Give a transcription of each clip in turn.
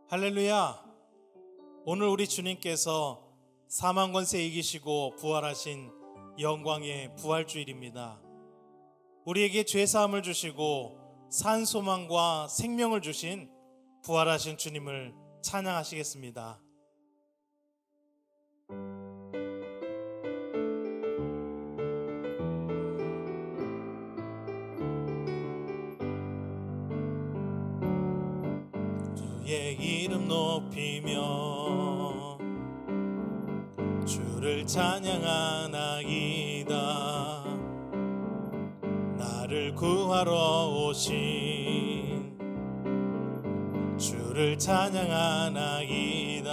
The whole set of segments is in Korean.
할렐루야! 오늘 우리 주님께서 사망 권세 이기시고 부활하신 영광의 부활주일입니다. 우리에게 죄사함을 주시고 산 소망과 생명을 주신 부활하신 주님을 찬양하시겠습니다. 주의 이름 높이며 주를 찬양하나이다. 나를 구하러 오신 주를 찬양하나이다.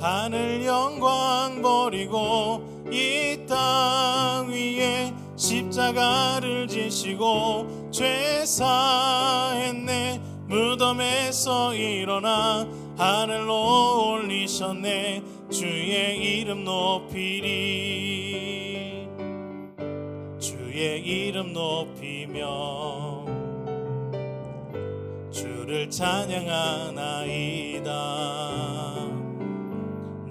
하늘 영광 버리고 이 땅 위에 십자가를 지시고 죄 사했네. 무덤에서 일어나 하늘로 올리셨네. 주의 이름 높이리. 주의 이름 높이며 주를 찬양하나이다.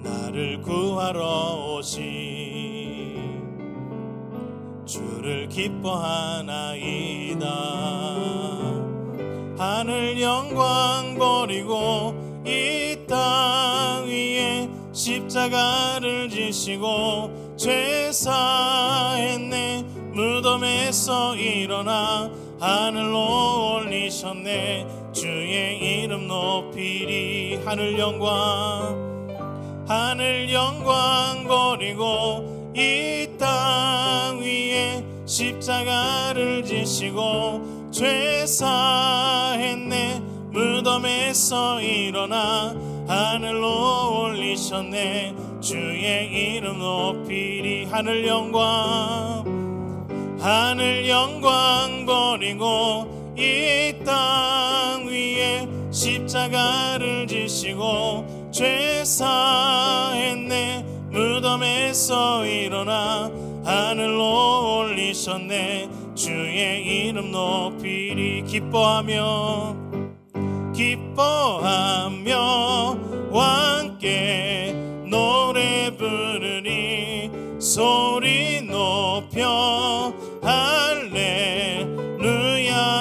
나를 구하러 오신 주를 기뻐하나이다. 하늘 영광 버리고 이 땅 위에 십자가를 지시고 죄 사했네. 무덤에서 일어나 하늘로 올리셨네. 주의 이름 높이리. 하늘 영광 버리고 이 땅 위에 십자가를 지시고 죄 사했네. 무덤에서 일어나 하늘로 올리셨네. 주의 이름 높이리. 하늘 영광 버리고 이 땅 위에 십자가를 지시고 죄 사했네. 무덤에서 일어나 하늘로 올리셨네. 주의 이름 높이리. 기뻐하며 함께 노래 부르리. 소리 높여 할렐루야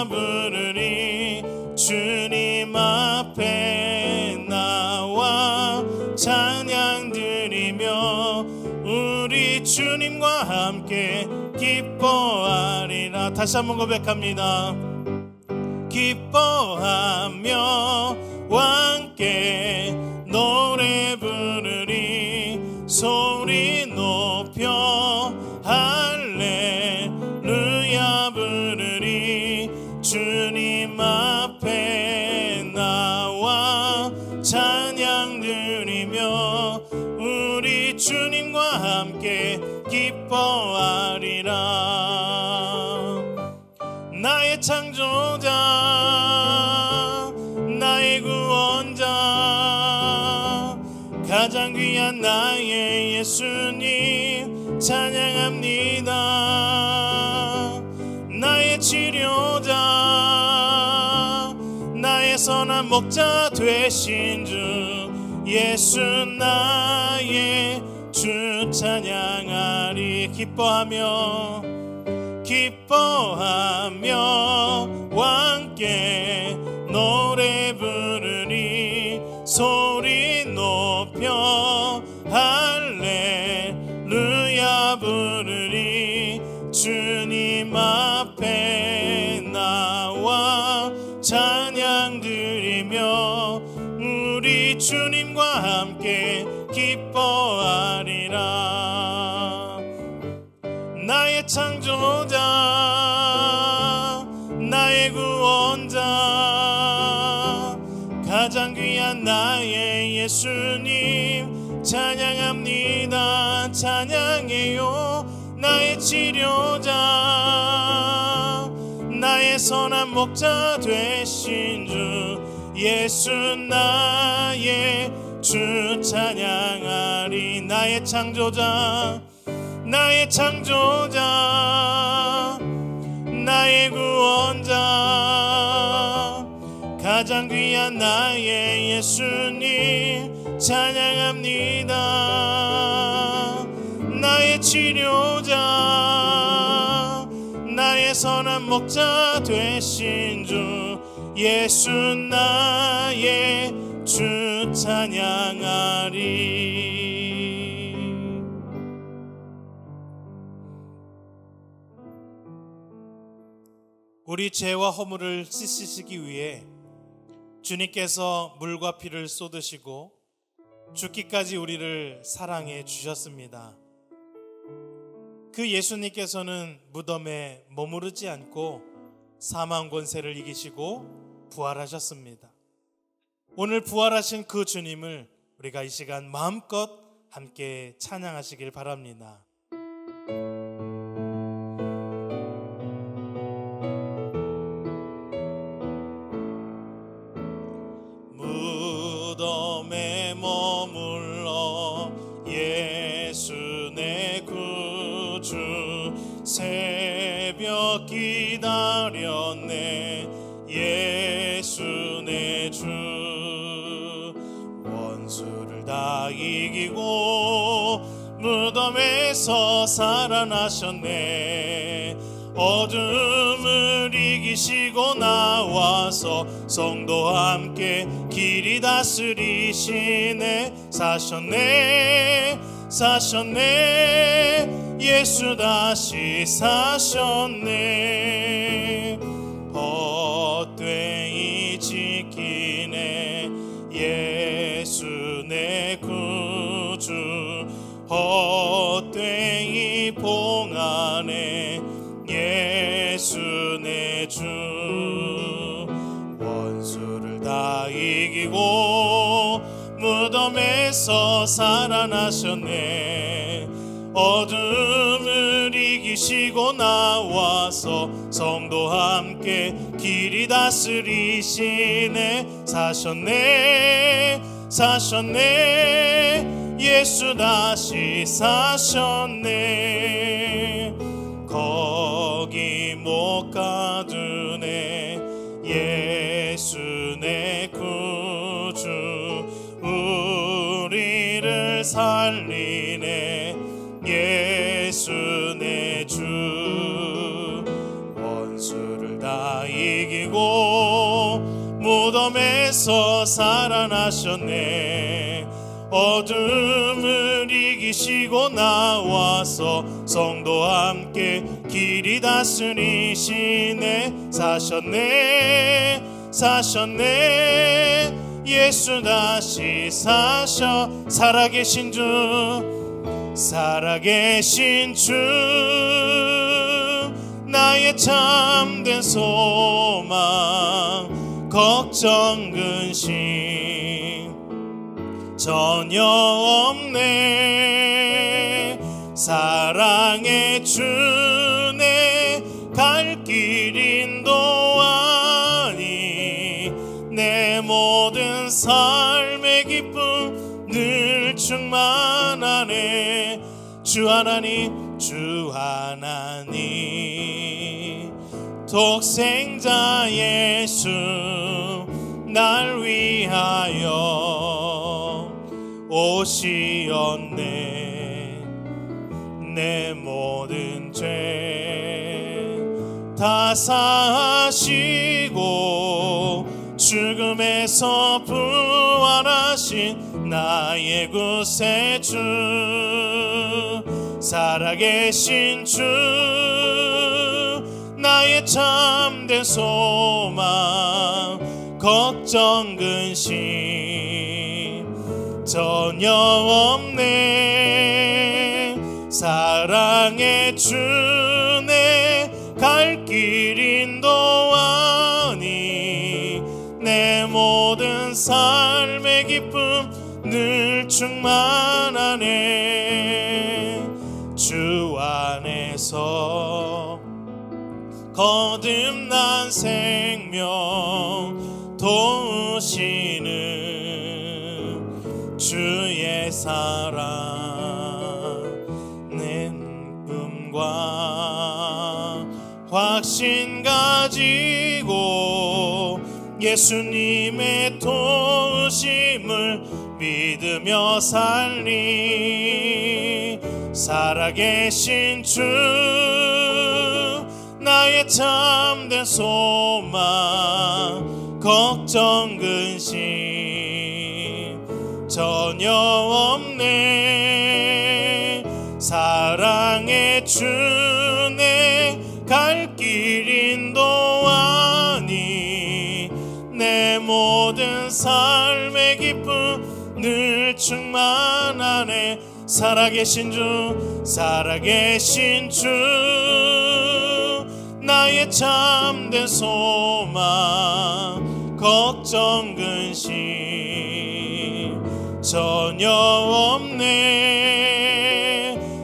부르리. 주님 앞에 나와 찬양 드리며 우리 주님과 함께 기뻐하리라. 다시 한번 고백합니다. 기뻐하며 함께 노래 부르리. 소리 높여 할렐루야 부르리. 주님 앞에 나와 찬양 드리며 우리 주님과 함께 기뻐하리라. 나의 창조자 나의 구원자 가장 귀한 나의 예수님 찬양합니다. 나의 치료자 나의 선한 목자 되신 주 예수 나의 주 찬양하리. 기뻐하며 함께 노래 부르리. 소리 높여 할렐루야 부르리. 주님 앞에 나와 찬양 드리며 우리 주님과 함께 기뻐하리라. 나의 창조자 나의 구원자 가장 귀한 나의 예수님 찬양합니다. 찬양해요. 나의 치료자 나의 선한 목자 되신 주 예수 나의 주 찬양하리. 나의 창조자 나의 구원자 가장 귀한 나의 예수님 찬양합니다. 나의 치료자, 나의 선한 목자 되신 주 예수 나의 주 찬양하리. 우리 죄와 허물을 씻으시기 위해 주님께서 물과 피를 쏟으시고 죽기까지 우리를 사랑해 주셨습니다. 그 예수님께서는 무덤에 머무르지 않고 사망 권세를 이기시고 부활하셨습니다. 오늘 부활하신 그 주님을 우리가 이 시간 마음껏 함께 찬양하시길 바랍니다. 무덤에 머물러 예수 내 구주 새벽 기다렸네. 예수 내 주 원수를 다 이기고 무덤에서 살아나셨네. 어둠을 이기시고 나와서 성도와 함께 길이 다스리시네. 사셨네 사셨네 예수 다시 사셨네. 헛되이 지키네 예수 내 구주. 헛되이 봉하네 예수 내 주. 원수를 다 이기고 무덤에서 살아나셨네. 어둠을 이기시고 나와서 성도와 함께 길이 다스리시네. 사셨네 사셨네 예수 다시 사셨네. 거기 못 가두네 예수 내 구주. 우리를 살리네 예수 내 주. 원수를 다 이기고 무덤에서 살아나셨네. 어둠을 이기시고 나와서 성도와 함께 길이 다스리시네. 사셨네 사셨네 예수 다시 사셔. 살아계신 주 살아계신 주 나의 참된 소망 걱정 근심 전혀 없네. 사랑의 주네 갈 길 인도하니 내 모든 삶의 기쁨 늘 충만하네. 주 하나님 주 하나님 독생자 예수 날 위하여 오시었네. 내 모든 죄 다 사하시고 죽음에서 부활하신 나의 구세주. 살아계신 주 나의 참된 소망 걱정 근심 전혀 없네. 사랑의 주네 갈 길 인도하니 내 모든 삶의 기쁨 늘 충만하네. 주 안에서 거듭난 생명 도우시는 주의 사랑 내 꿈과 확신 가지고 예수님의 도우심을 믿으며 살리. 살아계신 주 나의 참된 소망, 걱정 근심 전혀 없네. 사랑의 주 내 갈 길 인도하니. 내 모든 삶의 기쁨 늘 충만하네. 살아계신 주, 살아계신 주 나의 참된 소망, 걱정 근심 전혀 없네.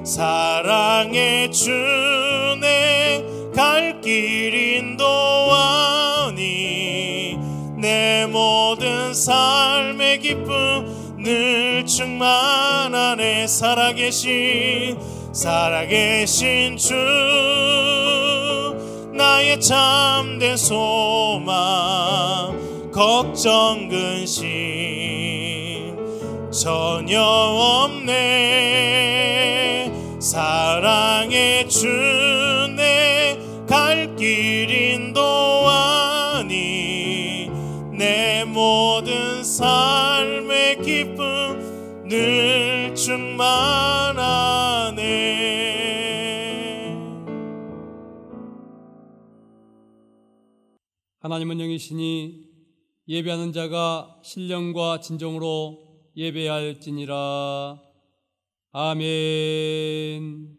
사랑의 주 내 갈 길 인도하니. 내 모든 삶의 기쁨 늘 충만하네. 살아계신 주 나의 참된 소망, 걱정 근심 전혀 없네. 사랑의 주 내 갈 길 인도하니. 내 모든 삶의 기쁨 늘 충만하네. 하나님은 영이시니 예배하는 자가 신령과 진정으로 예배할지니라. 아멘.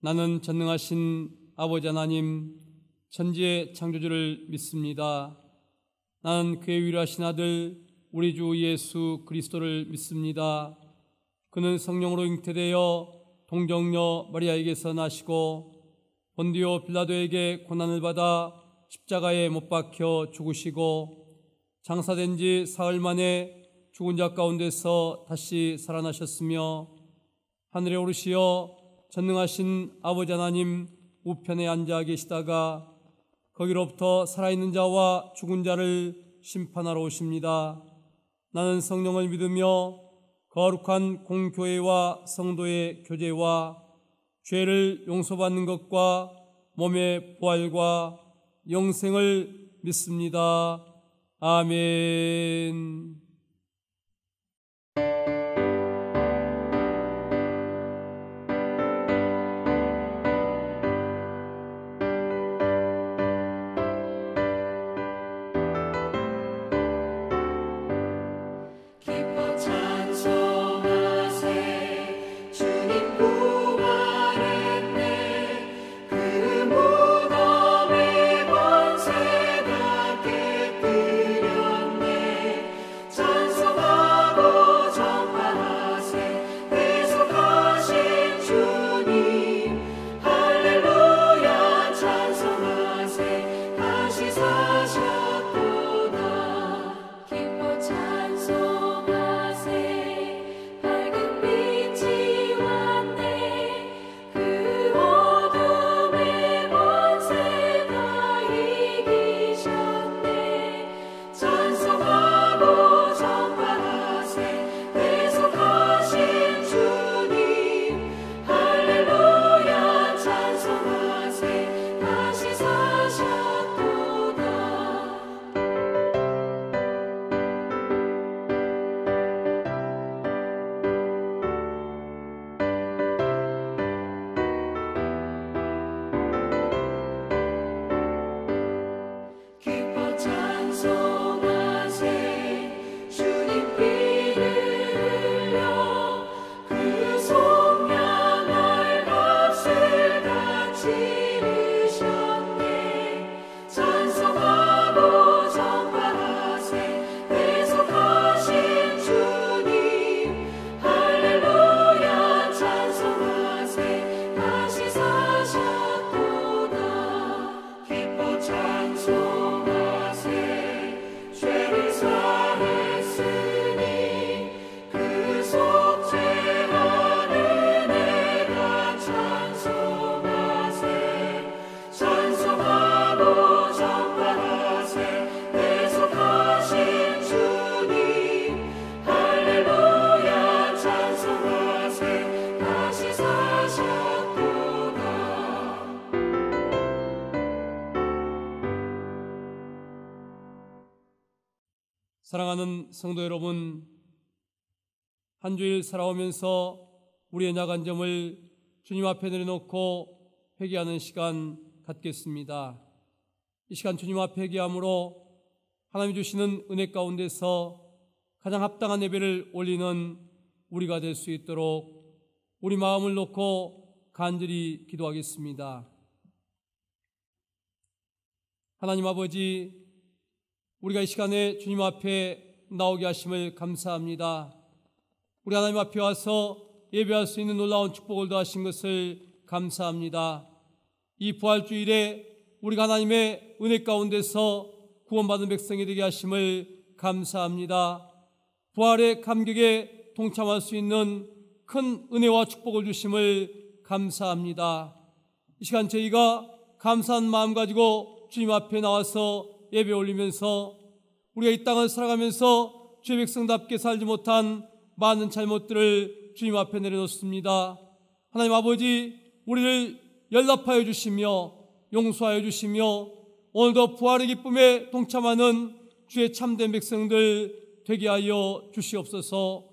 나는 전능하신 아버지 하나님, 천지의 창조주를 믿습니다. 나는 그의 유일하신 아들 우리 주 예수 그리스도를 믿습니다. 그는 성령으로 잉태되어 동정녀 마리아에게서 나시고 본디오 빌라도에게 고난을 받아 십자가에 못 박혀 죽으시고 장사된 지 사흘 만에 죽은 자 가운데서 다시 살아나셨으며 하늘에 오르시어 전능하신 아버지 하나님 우편에 앉아 계시다가 거기로부터 살아있는 자와 죽은 자를 심판하러 오십니다. 나는 성령을 믿으며 거룩한 공교회와 성도의 교제와 죄를 용서받는 것과 몸의 부활과 영생을 믿습니다. 아멘. 사랑하는 성도 여러분, 한 주일 살아오면서 우리의 나간 점을 주님 앞에 내려놓고 회개하는 시간 갖겠습니다. 이 시간 주님 앞에 회개함으로 하나님이 주시는 은혜 가운데서 가장 합당한 예배를 올리는 우리가 될 수 있도록 우리 마음을 놓고 간절히 기도하겠습니다. 하나님 아버지, 우리가 이 시간에 주님 앞에 나오게 하심을 감사합니다. 우리 하나님 앞에 와서 예배할 수 있는 놀라운 축복을 더하신 것을 감사합니다. 이 부활주일에 우리가 하나님의 은혜 가운데서 구원받은 백성이 되게 하심을 감사합니다. 부활의 감격에 동참할 수 있는 큰 은혜와 축복을 주심을 감사합니다. 이 시간 저희가 감사한 마음 가지고 주님 앞에 나와서 예배 올리면서 우리가 이 땅을 살아가면서 주의 백성답게 살지 못한 많은 잘못들을 주님 앞에 내려놓습니다. 하나님 아버지, 우리를 연락하여 주시며 용서하여 주시며 오늘도 부활의 기쁨에 동참하는 주의 참된 백성들 되게 하여 주시옵소서.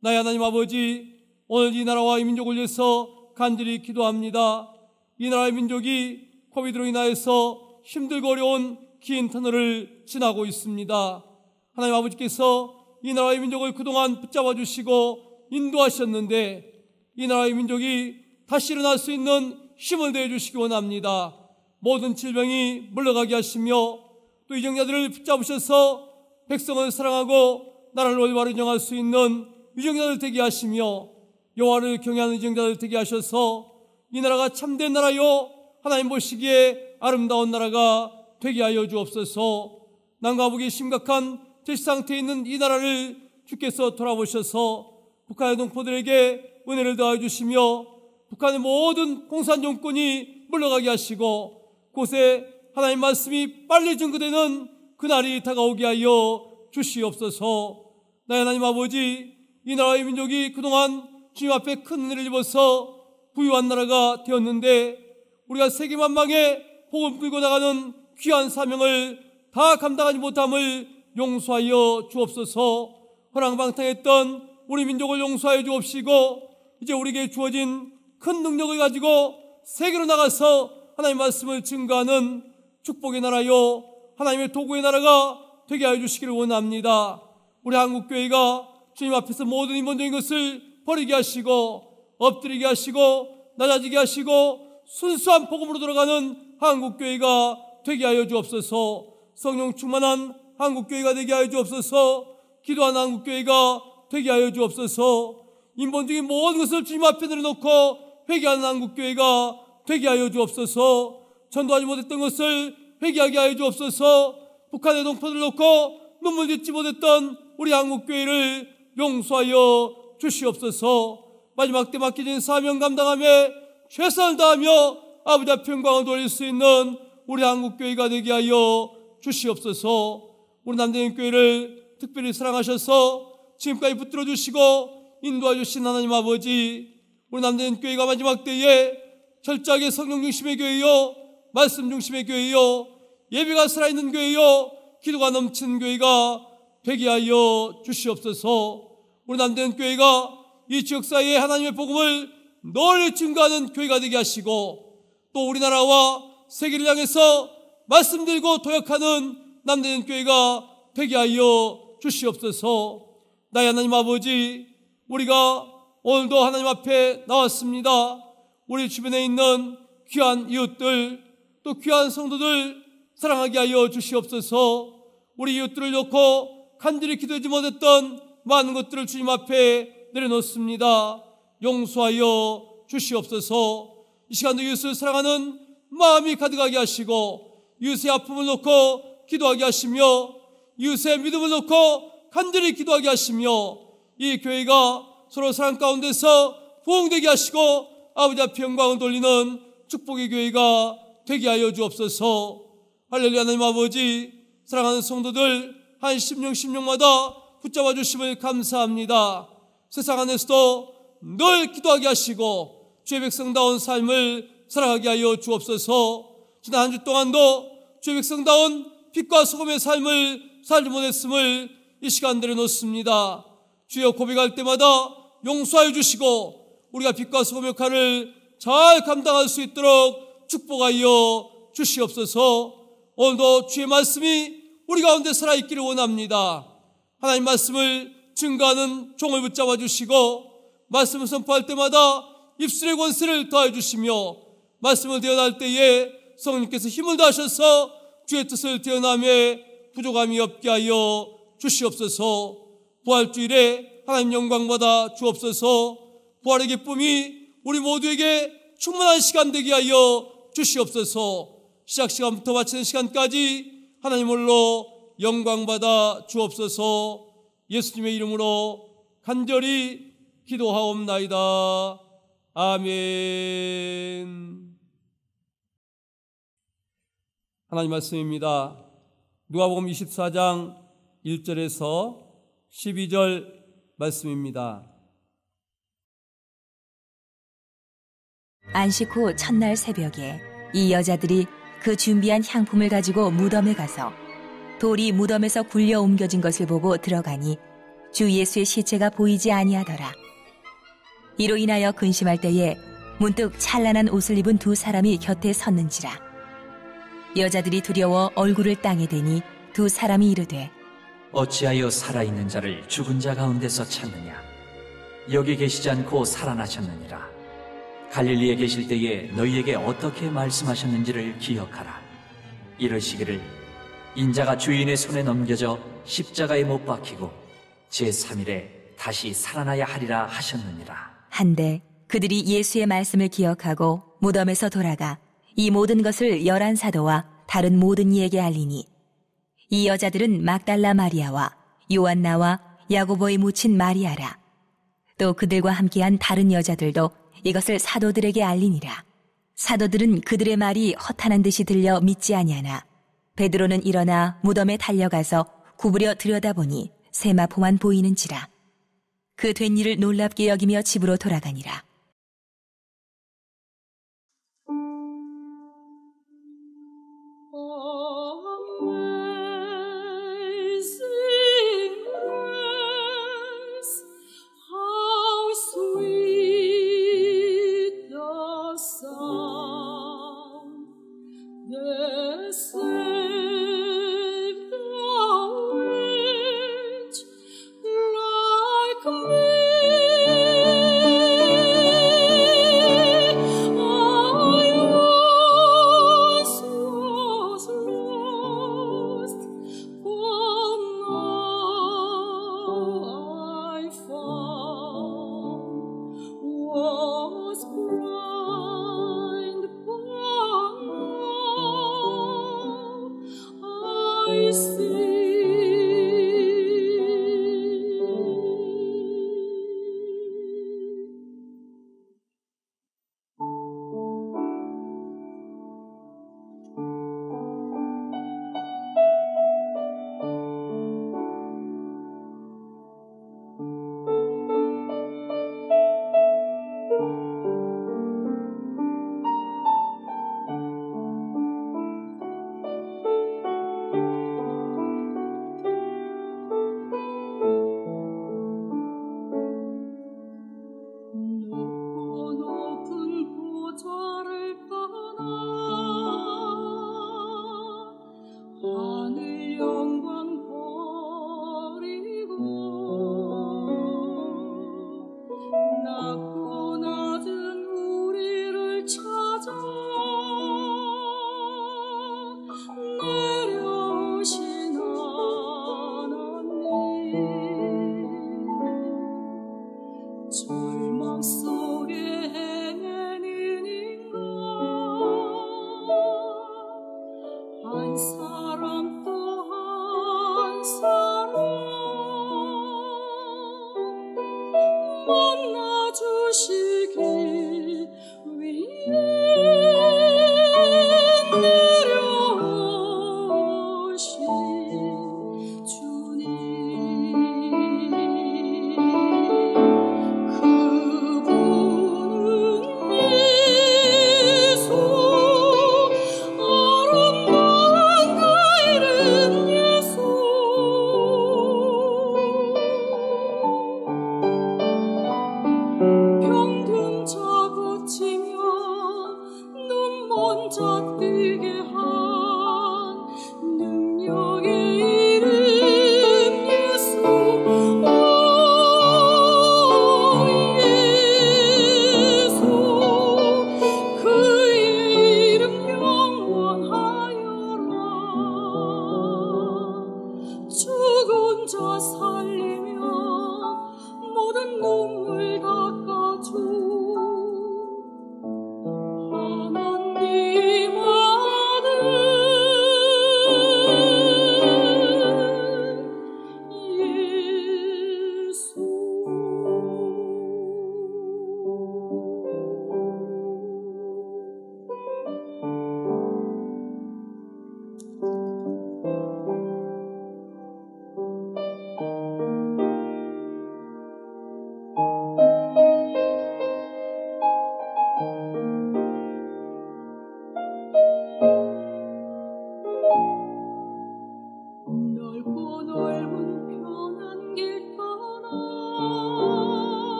나의 하나님 아버지, 오늘 이 나라와 이 민족을 위해서 간절히 기도합니다. 이 나라의 민족이 코비드로 인하여서 힘들고 어려운 긴 터널을 지나고 있습니다. 하나님 아버지께서 이 나라의 민족을 그동안 붙잡아 주시고 인도하셨는데 이 나라의 민족이 다시 일어날 수 있는 힘을 내어 주시기 원합니다. 모든 질병이 물러가게 하시며 또 유정자들을 붙잡으셔서 백성을 사랑하고 나라를 올바로 인정할 수 있는 유정자들 되게 하시며 여호와를 경외하는 유정자들 되게 하셔서 이 나라가 참된 나라요 하나님 보시기에 아름다운 나라가 되게 하여 주옵소서. 남과 북이 심각한 질시 상태에 있는 이 나라를 주께서 돌아보셔서 북한의 동포들에게 은혜를 더하여 주시며 북한의 모든 공산 정권이 물러가게 하시고 곳에 하나님 말씀이 빨리 증거되는 그날이 다가오게 하여 주시옵소서. 나의 하나님 아버지, 이 나라의 민족이 그동안 주님 앞에 큰 은혜를 입어서 부유한 나라가 되었는데 우리가 세계 만방에 복음 끌고 나가는 귀한 사명을 다 감당하지 못함을 용서하여 주옵소서. 허랑방탕했던 우리 민족을 용서하여 주옵시고 이제 우리에게 주어진 큰 능력을 가지고 세계로 나가서 하나님의 말씀을 증거하는 축복의 나라요 하나님의 도구의 나라가 되게 하여 주시기를 원합니다. 우리 한국교회가 주님 앞에서 모든 인본적인 것을 버리게 하시고 엎드리게 하시고 낮아지게 하시고 순수한 복음으로 돌아가는 한국교회가 되게 하여 주옵소서. 성령 충만한 한국교회가 되게 하여 주옵소서. 기도하는 한국교회가 되게 하여 주옵소서. 인본적인 모든 것을 주님 앞에 내려놓고 회개하는 한국교회가 되게 하여 주옵소서. 전도하지 못했던 것을 회개하게 하여 주옵소서. 북한의 동포들을 놓고 눈물 짓지 못했던 우리 한국교회를 용서하여 주시옵소서. 마지막 때 맡겨진 사명 감당하며 최선을 다하며 아버지 앞에 영광을 돌릴 수 있는 우리 한국교회가 되게 하여 주시옵소서. 우리 남대인 교회를 특별히 사랑하셔서 지금까지 붙들어 주시고 인도해 주신 하나님 아버지, 우리 남대인 교회가 마지막 때에 철저하게 성령 중심의 교회요, 말씀 중심의 교회요, 예배가 살아있는 교회요, 기도가 넘치는 교회가 되게 하여 주시옵소서. 우리 남대인 교회가 이 지역사회에 하나님의 복음을 널리 증거하는 교회가 되게 하시고 또 우리나라와 세계를 향해서 말씀 들고 도역하는 남대인 교회가 되게 하여 주시옵소서. 나의 하나님 아버지, 우리가 오늘도 하나님 앞에 나왔습니다. 우리 주변에 있는 귀한 이웃들, 또 귀한 성도들 사랑하게 하여 주시옵소서. 우리 이웃들을 놓고 간절히 기도하지 못했던 많은 것들을 주님 앞에 내려놓습니다. 용서하여 주시옵소서. 이 시간도 이웃을 사랑하는 마음이 가득하게 하시고 이웃의 아픔을 놓고 기도하게 하시며 이웃의 믿음을 놓고 간절히 기도하게 하시며 이 교회가 서로 사랑 가운데서 부흥되게 하시고 아버지 앞에 영광을 돌리는 축복의 교회가 되게 하여 주옵소서. 할렐루야. 하나님 아버지, 사랑하는 성도들 한 심령마다 붙잡아 주심을 감사합니다. 세상 안에서도 늘 기도하게 하시고 주의 백성다운 삶을 살아가게 하여 주옵소서. 지난 한 주 동안도 주의 백성다운 빛과 소금의 삶을 살지 못했음을 이 시간 내려놓습니다. 주여, 고백할 때마다 용서하여 주시고 우리가 빛과 소금 역할을 잘 감당할 수 있도록 축복하여 주시옵소서. 오늘도 주의 말씀이 우리 가운데 살아있기를 원합니다. 하나님 말씀을 증거하는 종을 붙잡아 주시고 말씀을 선포할 때마다 입술의 권세를 더해 주시며 말씀을 대언할 때에 성령께서 힘을 다하셔서 주의 뜻을 대언함에 부족함이 없게 하여 주시옵소서. 부활주일에 하나님 영광 받아 주옵소서. 부활의 기쁨이 우리 모두에게 충만한 시간 되게 하여 주시옵소서. 시작 시간부터 마치는 시간까지 하나님 홀로 영광 받아 주옵소서. 예수님의 이름으로 간절히 기도하옵나이다. 아멘. 하나님 말씀입니다. 누가복음 24장 1절에서 12절 말씀입니다. 안식 후 첫날 새벽에 이 여자들이 그 준비한 향품을 가지고 무덤에 가서 돌이 무덤에서 굴려 옮겨진 것을 보고 들어가니 주 예수의 시체가 보이지 아니하더라. 이로 인하여 근심할 때에 문득 찬란한 옷을 입은 두 사람이 곁에 섰는지라. 여자들이 두려워 얼굴을 땅에 대니 두 사람이 이르되 어찌하여 살아있는 자를 죽은 자 가운데서 찾느냐? 여기 계시지 않고 살아나셨느니라. 갈릴리에 계실 때에 너희에게 어떻게 말씀하셨는지를 기억하라. 이르시기를 인자가 주인의 손에 넘겨져 십자가에 못 박히고 제3일에 다시 살아나야 하리라 하셨느니라. 한데 그들이 예수의 말씀을 기억하고 무덤에서 돌아가 이 모든 것을 11 사도와 다른 모든 이에게 알리니 이 여자들은 막달라 마리아와 요한나와 야고보의 묻힌 마리아라. 또 그들과 함께한 다른 여자들도 이것을 사도들에게 알리니라. 사도들은 그들의 말이 허탄한 듯이 들려 믿지 아니하나 베드로는 일어나 무덤에 달려가서 구부려 들여다보니 세마포만 보이는지라. 그 된 일을 놀랍게 여기며 집으로 돌아가니라.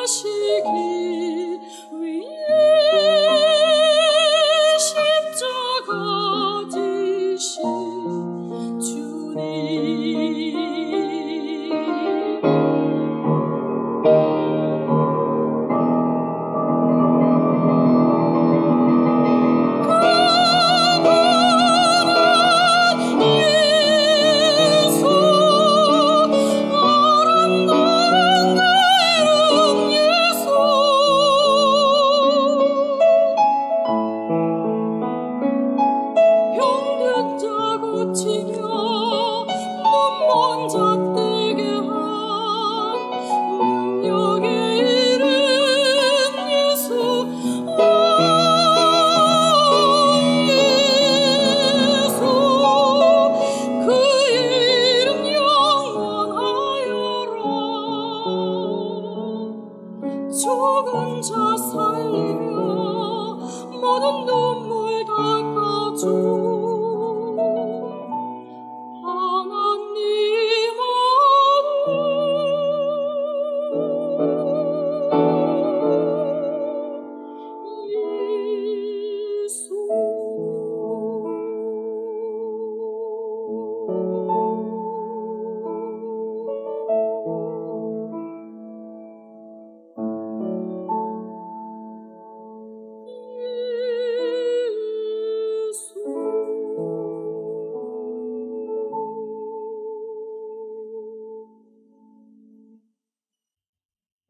구원하시기 위해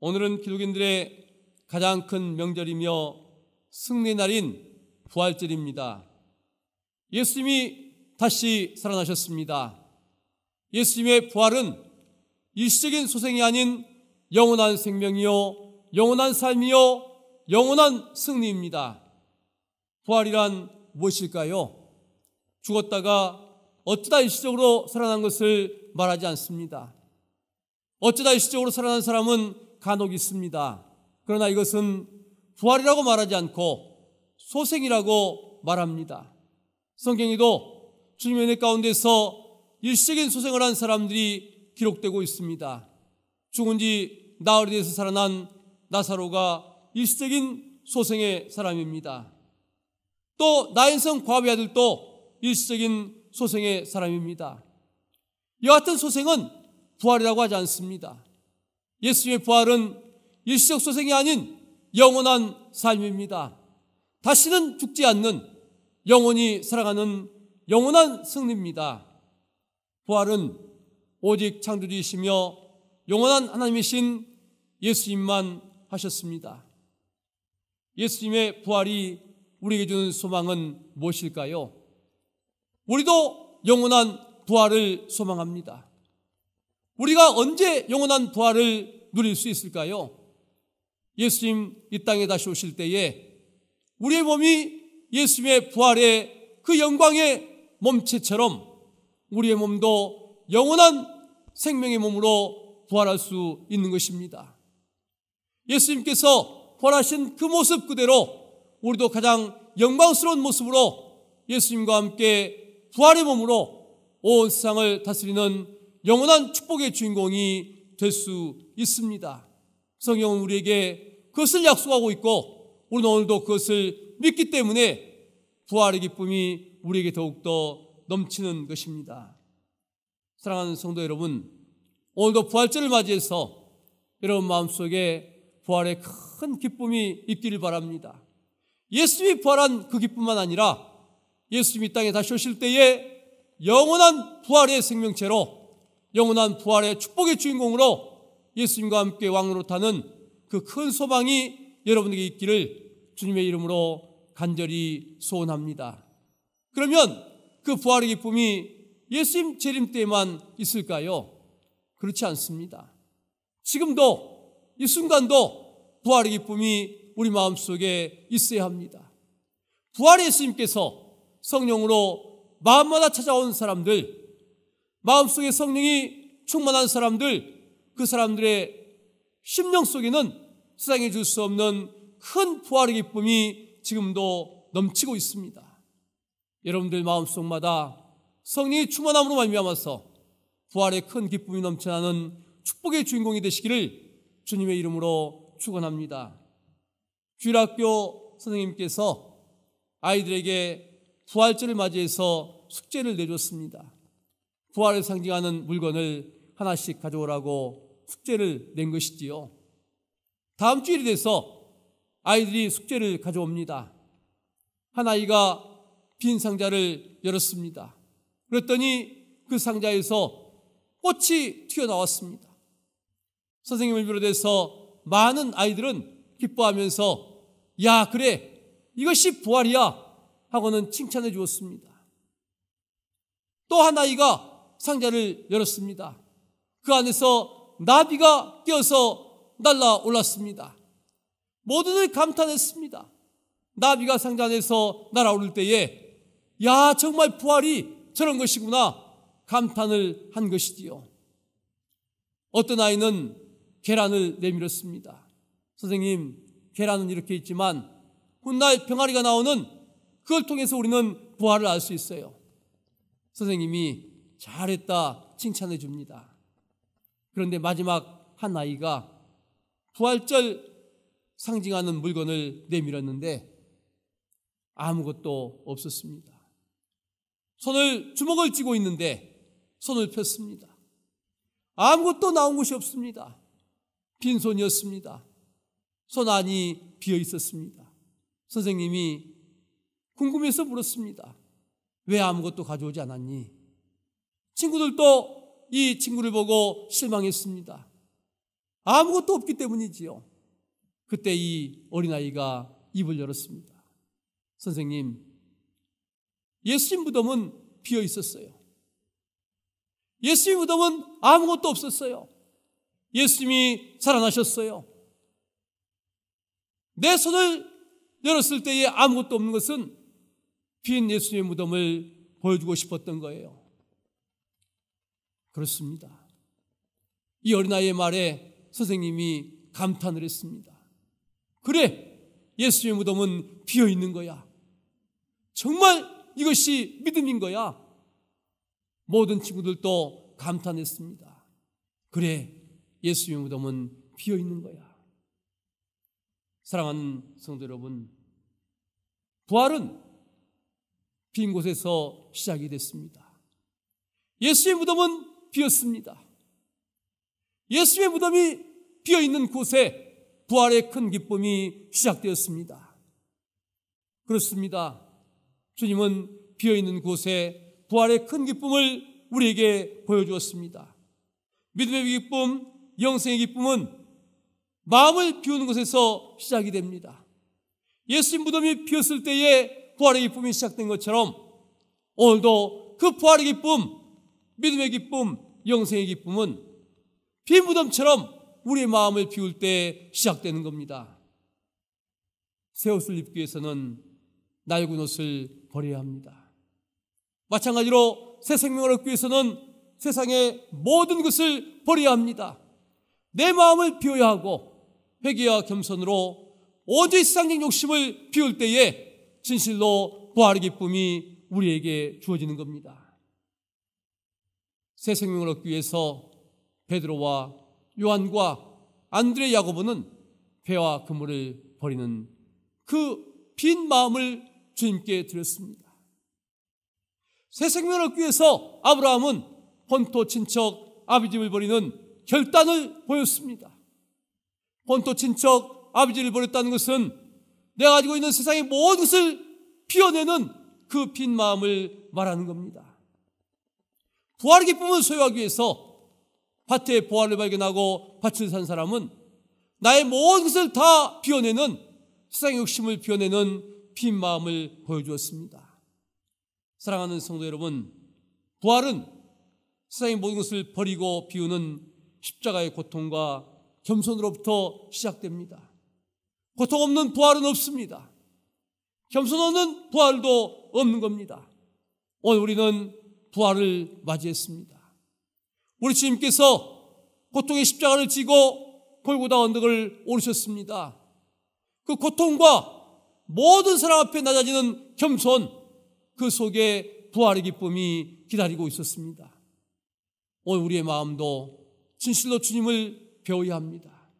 오늘은 기독인들의 가장 큰 명절이며 승리의 날인 부활절입니다. 예수님이 다시 살아나셨습니다. 예수님의 부활은 일시적인 소생이 아닌 영원한 생명이요, 영원한 삶이요, 영원한 승리입니다. 부활이란 무엇일까요? 죽었다가 어쩌다 일시적으로 살아난 것을 말하지 않습니다. 어쩌다 일시적으로 살아난 사람은 간혹 있습니다. 그러나 이것은 부활이라고 말하지 않고 소생이라고 말합니다. 성경에도 주님의 은혜 가운데서 일시적인 소생을 한 사람들이 기록되고 있습니다. 죽은 지 나흘이 돼서 살아난 나사로가 일시적인 소생의 사람입니다. 또 나인성 과부의 아들도 일시적인 소생의 사람입니다. 이와 같은 소생은 부활이라고 하지 않습니다. 예수님의 부활은 일시적 소생이 아닌 영원한 삶입니다. 다시는 죽지 않는 영원히 살아가는 영원한 승리입니다. 부활은 오직 창조주이시며 영원한 하나님이신 예수님만 하셨습니다. 예수님의 부활이 우리에게 주는 소망은 무엇일까요? 우리도 영원한 부활을 소망합니다. 우리가 언제 영원한 부활을 누릴 수 있을까요? 예수님 이 땅에 다시 오실 때에 우리의 몸이 예수님의 부활의 그 영광의 몸체처럼 우리의 몸도 영원한 생명의 몸으로 부활할 수 있는 것입니다. 예수님께서 부활하신 그 모습 그대로 우리도 가장 영광스러운 모습으로 예수님과 함께 부활의 몸으로 온 세상을 다스리는 영원한 축복의 주인공이 될 수 있습니다. 성경은 우리에게 그것을 약속하고 있고 우리는 오늘도 그것을 믿기 때문에 부활의 기쁨이 우리에게 더욱더 넘치는 것입니다. 사랑하는 성도 여러분, 오늘도 부활절을 맞이해서 여러분 마음속에 부활의 큰 기쁨이 있기를 바랍니다. 예수님이 부활한 그 기쁨만 아니라 예수님이 땅에 다시 오실 때에 영원한 부활의 생명체로 영원한 부활의 축복의 주인공으로 예수님과 함께 왕노릇하는 그 큰 소망이 여러분에게 있기를 주님의 이름으로 간절히 소원합니다. 그러면 그 부활의 기쁨이 예수님 재림 때에만 있을까요? 그렇지 않습니다. 지금도 이 순간도 부활의 기쁨이 우리 마음속에 있어야 합니다. 부활의 예수님께서 성령으로 마음마다 찾아온 사람들, 마음속에 성령이 충만한 사람들, 그 사람들의 심령 속에는 세상에 줄 수 없는 큰 부활의 기쁨이 지금도 넘치고 있습니다. 여러분들 마음속마다 성령이 충만함으로 말미암아서 부활의 큰 기쁨이 넘쳐나는 축복의 주인공이 되시기를 주님의 이름으로 축원합니다. 주일학교 선생님께서 아이들에게 부활절을 맞이해서 숙제를 내줬습니다. 부활을 상징하는 물건을 하나씩 가져오라고 숙제를 낸 것이지요. 다음 주일이 돼서 아이들이 숙제를 가져옵니다. 한 아이가 빈 상자를 열었습니다. 그랬더니 그 상자에서 꽃이 튀어나왔습니다. 선생님을 비롯해서 많은 아이들은 기뻐하면서 야, 그래, 이것이 부활이야 하고는 칭찬해 주었습니다. 또 한 아이가 상자를 열었습니다. 그 안에서 나비가 뛰어서 날아 올랐습니다. 모두들 감탄했습니다. 나비가 상자 안에서 날아오를 때에 야, 정말 부활이 저런 것이구나 감탄을 한 것이지요. 어떤 아이는 계란을 내밀었습니다. 선생님, 계란은 이렇게 있지만 훗날 병아리가 나오는 그걸 통해서 우리는 부활을 알 수 있어요. 선생님이 잘했다 칭찬해 줍니다. 그런데 마지막 한 아이가 부활절 상징하는 물건을 내밀었는데 아무것도 없었습니다. 주먹을 쥐고 있는데 손을 폈습니다. 아무것도 나온 것이 없습니다. 빈손이었습니다. 손 안이 비어 있었습니다. 선생님이 궁금해서 물었습니다. 왜 아무것도 가져오지 않았니? 친구들도 이 친구를 보고 실망했습니다. 아무것도 없기 때문이지요. 그때 이 어린아이가 입을 열었습니다. 선생님, 예수님 무덤은 비어 있었어요. 예수님 무덤은 아무것도 없었어요. 예수님이 살아나셨어요. 내 손을 열었을 때에 아무것도 없는 것은 빈 예수님의 무덤을 보여주고 싶었던 거예요. 그렇습니다. 이 어린아이의 말에 선생님이 감탄을 했습니다. 그래, 예수님의 무덤은 비어 있는 거야. 정말 이것이 믿음인 거야. 모든 친구들도 감탄했습니다. 그래, 예수님의 무덤은 비어 있는 거야. 사랑하는 성도 여러분, 부활은 빈 곳에서 시작이 됐습니다. 예수의 무덤은 비었습니다. 예수의 무덤이 비어 있는 곳에 부활의 큰 기쁨이 시작되었습니다. 그렇습니다. 주님은 비어 있는 곳에 부활의 큰 기쁨을 우리에게 보여주었습니다. 믿음의 기쁨, 영생의 기쁨은 마음을 비우는 곳에서 시작이 됩니다. 예수님 무덤이 비었을 때에 부활의 기쁨이 시작된 것처럼 오늘도 그 부활의 기쁨, 믿음의 기쁨, 영생의 기쁨은 빈 무덤처럼 우리의 마음을 비울 때 시작되는 겁니다. 새 옷을 입기 위해서는 낡은 옷을 버려야 합니다. 마찬가지로 새 생명을 얻기 위해서는 세상의 모든 것을 버려야 합니다. 내 마음을 비워야 하고 회개와 겸손으로 오직 세상적 욕심을 비울 때에 진실로 부활의 기쁨이 우리에게 주어지는 겁니다. 새 생명을 얻기 위해서 베드로와 요한과 안드레, 야고보는 배와 그물을 버리는 그 빈 마음을 주님께 드렸습니다. 새 생명을 얻기 위해서 아브라함은 본토 친척 아비 집을 버리는 결단을 보였습니다. 본토 친척 아비 집을 버렸다는 것은 내가 가지고 있는 세상의 모든 것을 비워내는 그 빈 마음을 말하는 겁니다. 부활의 기쁨을 소유하기 위해서 밭에 보화를 발견하고 밭을 산 사람은 나의 모든 것을 다 비워내는, 세상의 욕심을 비워내는 빈 마음을 보여주었습니다. 사랑하는 성도 여러분, 부활은 세상의 모든 것을 버리고 비우는 십자가의 고통과 겸손으로부터 시작됩니다. 고통 없는 부활은 없습니다. 겸손 없는 부활도 없는 겁니다. 오늘 우리는 부활을 맞이했습니다. 우리 주님께서 고통의 십자가를 지고 골고다 언덕을 오르셨습니다. 그 고통과 모든 사람 앞에 낮아지는 겸손, 그 속에 부활의 기쁨이 기다리고 있었습니다. 오늘 우리의 마음도 진실로 주님을 배워야 합니다.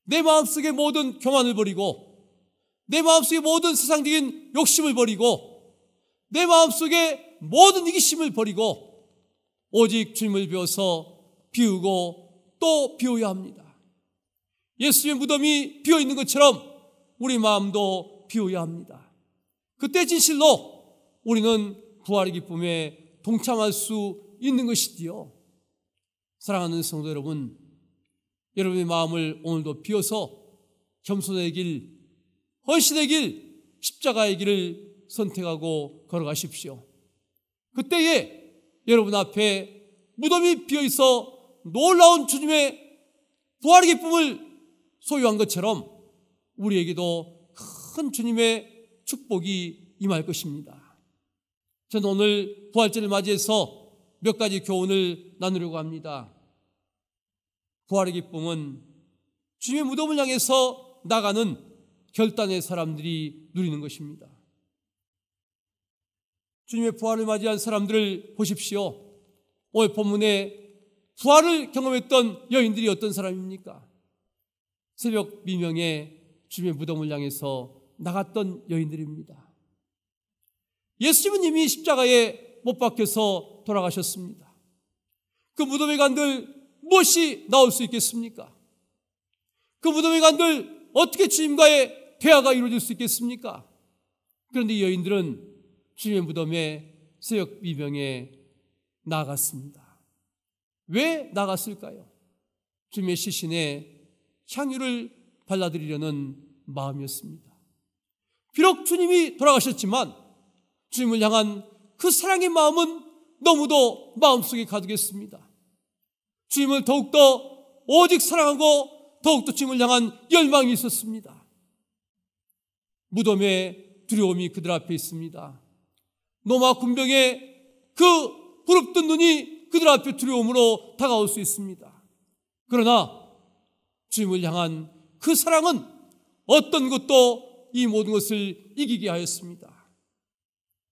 내 마음속의 모든 교만을 버리고, 내 마음속의 모든 세상적인 욕심을 버리고, 내 마음속의 모든 이기심을 버리고 오직 주님을 배워서 비우고 또 비워야 합니다. 예수의 무덤이 비어있는 것처럼 우리 마음도 비워야 합니다. 그때 진실로 우리는 부활의 기쁨에 동참할 수 있는 것이지요. 사랑하는 성도 여러분, 여러분의 마음을 오늘도 비워서 겸손의 길, 헌신의 길, 십자가의 길을 선택하고 걸어가십시오. 그때에 여러분 앞에 무덤이 비어있어 놀라운 주님의 부활의 기쁨을 소유한 것처럼 우리에게도 큰 주님의 축복이 임할 것입니다. 저는 오늘 부활절을 맞이해서 몇 가지 교훈을 나누려고 합니다. 부활의 기쁨은 주님의 무덤을 향해서 나가는 결단의 사람들이 누리는 것입니다. 주님의 부활을 맞이한 사람들을 보십시오. 오늘 본문에 부활을 경험했던 여인들이 어떤 사람입니까? 새벽 미명에 주님의 무덤을 향해서 나갔던 여인들입니다. 예수님은 이미 십자가에 못 박혀서 돌아가셨습니다. 그 무덤에 간들 무엇이 나올 수 있겠습니까? 그 무덤에 간들 어떻게 주님과의 대화가 이루어질 수 있겠습니까? 그런데 이 여인들은 주님의 무덤에 새벽 미명에 나갔습니다. 왜 나갔을까요? 주님의 시신에 향유를 발라드리려는 마음이었습니다. 비록 주님이 돌아가셨지만 주님을 향한 그 사랑의 마음은 너무도 마음속에 가득했습니다. 주님을 더욱더 오직 사랑하고 더욱더 주님을 향한 열망이 있었습니다. 무덤의 두려움이 그들 앞에 있습니다. 로마 군병의 그 부릅뜬 눈이 그들 앞에 두려움으로 다가올 수 있습니다. 그러나 주님을 향한 그 사랑은 어떤 것도 이 모든 것을 이기게 하였습니다.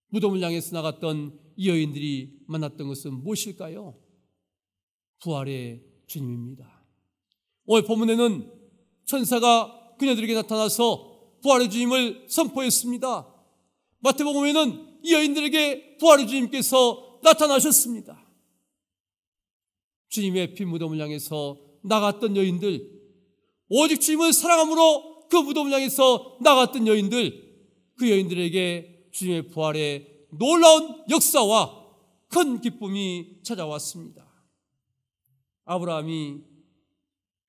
무덤을 향해서 나갔던 이 여인들이 만났던 것은 무엇일까요? 부활의 주님입니다. 오늘 본문에는 천사가 그녀들에게 나타나서 부활의 주님을 선포했습니다. 마태복음에는 이 여인들에게 부활의 주님께서 나타나셨습니다. 주님의 피 무덤을 향해서 나갔던 여인들, 오직 주님을 사랑함으로 그 무덤을 향해서 나갔던 여인들, 그 여인들에게 주님의 부활의 놀라운 역사와 큰 기쁨이 찾아왔습니다. 아브라함이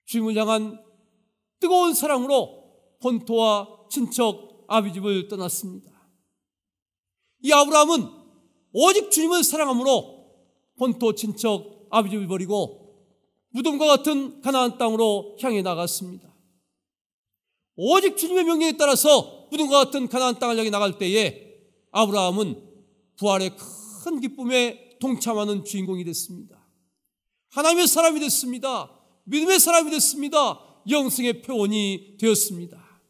주님을 향한 뜨거운 사랑으로 본토와 친척 아비집을 떠났습니다. 이 아브라함은 오직 주님을 사랑함으로 본토 친척 아비집을 버리고 무덤과 같은 가나안 땅으로 향해 나갔습니다. 오직 주님의 명령에 따라서 무덤과 같은 가나안 땅을 향해 나갈 때에 아브라함은 부활의 큰 기쁨에 동참하는 주인공이 됐습니다. 하나님의 사람이 됐습니다. 믿음의 사람이 됐습니다. 영생의 표원이 되었습니다.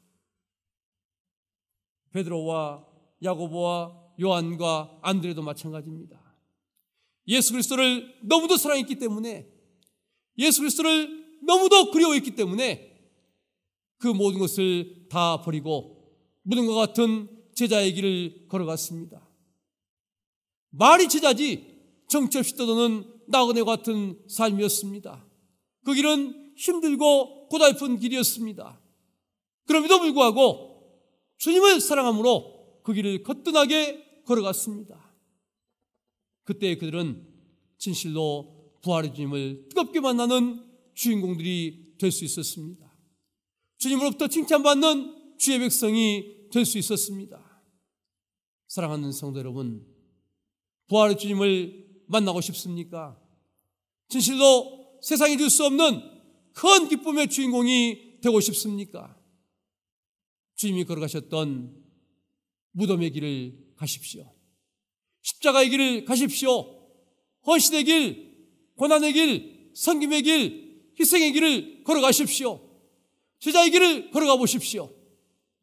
베드로와 야고보와 요한과 안드레도 마찬가지입니다. 예수 그리스도를 너무도 사랑했기 때문에, 예수 그리스도를 너무도 그리워했기 때문에 그 모든 것을 다 버리고 무덤과 같은 제자의 길을 걸어갔습니다. 말이 제자지 정처 없이 떠도는 나그네와 같은 삶이었습니다. 그 길은 힘들고 고달픈 길이었습니다. 그럼에도 불구하고 주님을 사랑함으로 그 길을 거뜬하게 걸어갔습니다. 그때 그들은 진실로 부활의 주님을 뜨겁게 만나는 주인공들이 될 수 있었습니다. 주님으로부터 칭찬받는 주의 백성이 될 수 있었습니다. 사랑하는 성도 여러분, 부활의 주님을 만나고 싶습니까? 진실로 세상이 줄 수 없는 큰 기쁨의 주인공이 되고 싶습니까? 주님이 걸어가셨던 무덤의 길을 가십시오. 십자가의 길을 가십시오. 헌신의 길, 고난의 길, 섬김의 길, 희생의 길을 걸어가십시오. 제자의 길을 걸어가 보십시오.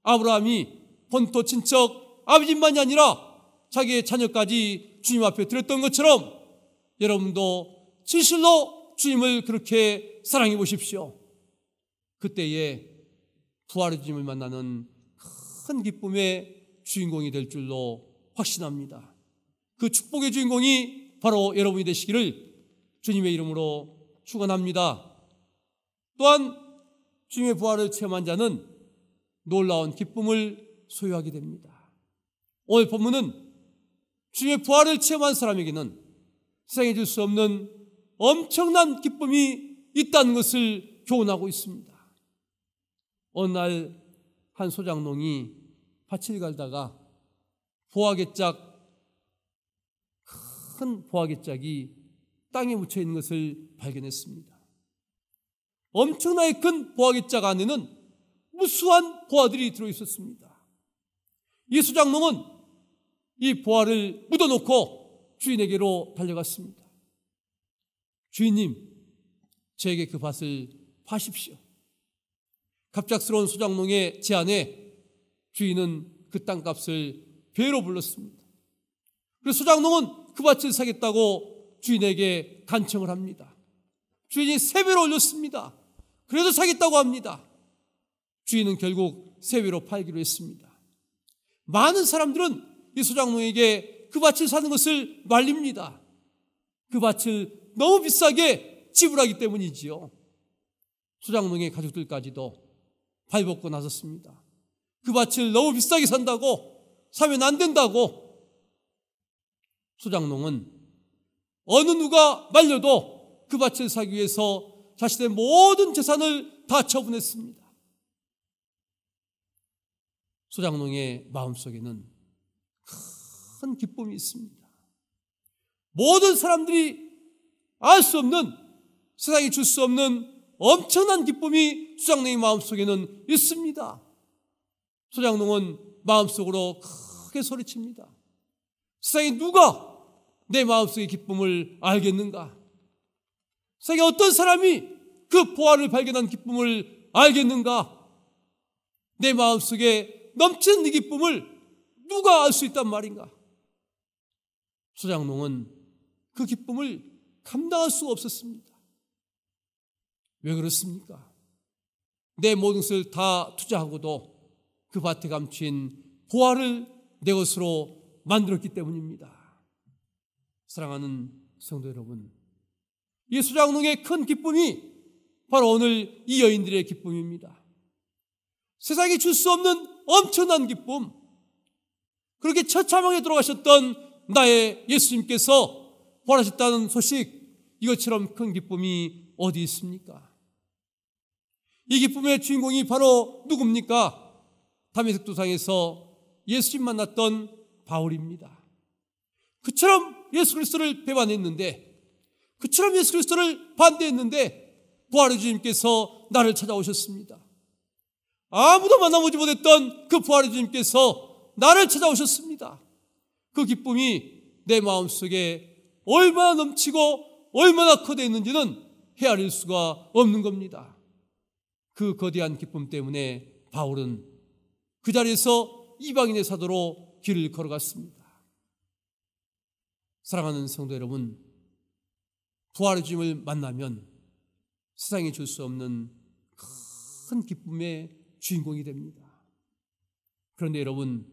아브라함이 본토 친척 아비집만이 아니라 자기의 자녀까지 주님 앞에 드렸던 것처럼 여러분도 진실로 주님을 그렇게 사랑해 보십시오. 그때에 부활의 주님을 만나는 큰 기쁨의 주인공이 될 줄로 확신합니다. 그 축복의 주인공이 바로 여러분이 되시기를 주님의 이름으로 축원합니다. 또한 주님의 부활을 체험한 자는 놀라운 기쁨을 소유하게 됩니다. 오늘 본문은 주님의 부활을 체험한 사람에게는 세상에 줄 수 없는 엄청난 기쁨이 있다는 것을 교훈하고 있습니다. 어느 날 한 소장농이 밭을 갈다가 큰 보화개짝이 땅에 묻혀 있는 것을 발견했습니다. 엄청나게 큰 보화개짝 안에는 무수한 보화들이 들어있었습니다. 이 소장농은 이 보화를 묻어놓고 주인에게로 달려갔습니다. 주인님, 저에게 그 밭을 파십시오. 갑작스러운 소장농의 제안에 주인은 그 땅값을 배로 불렀습니다. 그래서 소장농은 그 밭을 사겠다고 주인에게 간청을 합니다. 주인이 3배로 올렸습니다. 그래도 사겠다고 합니다. 주인은 결국 3배로 팔기로 했습니다. 많은 사람들은 이 소장농에게 그 밭을 사는 것을 말립니다. 그 밭을 너무 비싸게 지불하기 때문이지요. 소장농의 가족들까지도 발벗고 나섰습니다. 그 밭을 너무 비싸게 산다고, 사면 안 된다고. 소장농은 어느 누가 말려도 그 밭을 사기 위해서 자신의 모든 재산을 다 처분했습니다. 소장농의 마음속에는 큰 기쁨이 있습니다. 모든 사람들이 알 수 없는, 세상이 줄 수 없는 엄청난 기쁨이 소장농의 마음속에는 있습니다. 소장농은 마음속으로 크게 소리칩니다. 세상에 누가 내 마음속의 기쁨을 알겠는가? 세상에 어떤 사람이 그 보화를 발견한 기쁨을 알겠는가? 내 마음속에 넘치는 이 기쁨을 누가 알 수 있단 말인가? 소장농은 그 기쁨을 감당할 수가 없었습니다. 왜 그렇습니까? 내 모든 것을 다 투자하고도 그 밭에 감춘 보화를 내 것으로 만들었기 때문입니다. 사랑하는 성도 여러분, 이 소장농의 큰 기쁨이 바로 오늘 이 여인들의 기쁨입니다. 세상이 줄 수 없는 엄청난 기쁨, 그렇게 처참하게 돌아가셨던 나의 예수님께서 부활하셨다는 소식, 이것처럼 큰 기쁨이 어디 있습니까? 이 기쁨의 주인공이 바로 누굽니까? 다메섹 도상에서 예수님 만났던 바울입니다. 그처럼 예수 그리스도를 배반했는데, 그처럼 예수 그리스도를 반대했는데 부활의 주님께서 나를 찾아오셨습니다. 아무도 만나보지 못했던 그 부활의 주님께서 나를 찾아오셨습니다. 그 기쁨이 내 마음속에 얼마나 넘치고 얼마나 커져 있는지는 헤아릴 수가 없는 겁니다. 그 거대한 기쁨 때문에 바울은 그 자리에서 이방인의 사도로 길을 걸어갔습니다. 사랑하는 성도 여러분, 부활의 주님을 만나면 세상에 줄 수 없는 큰 기쁨의 주인공이 됩니다. 그런데 여러분,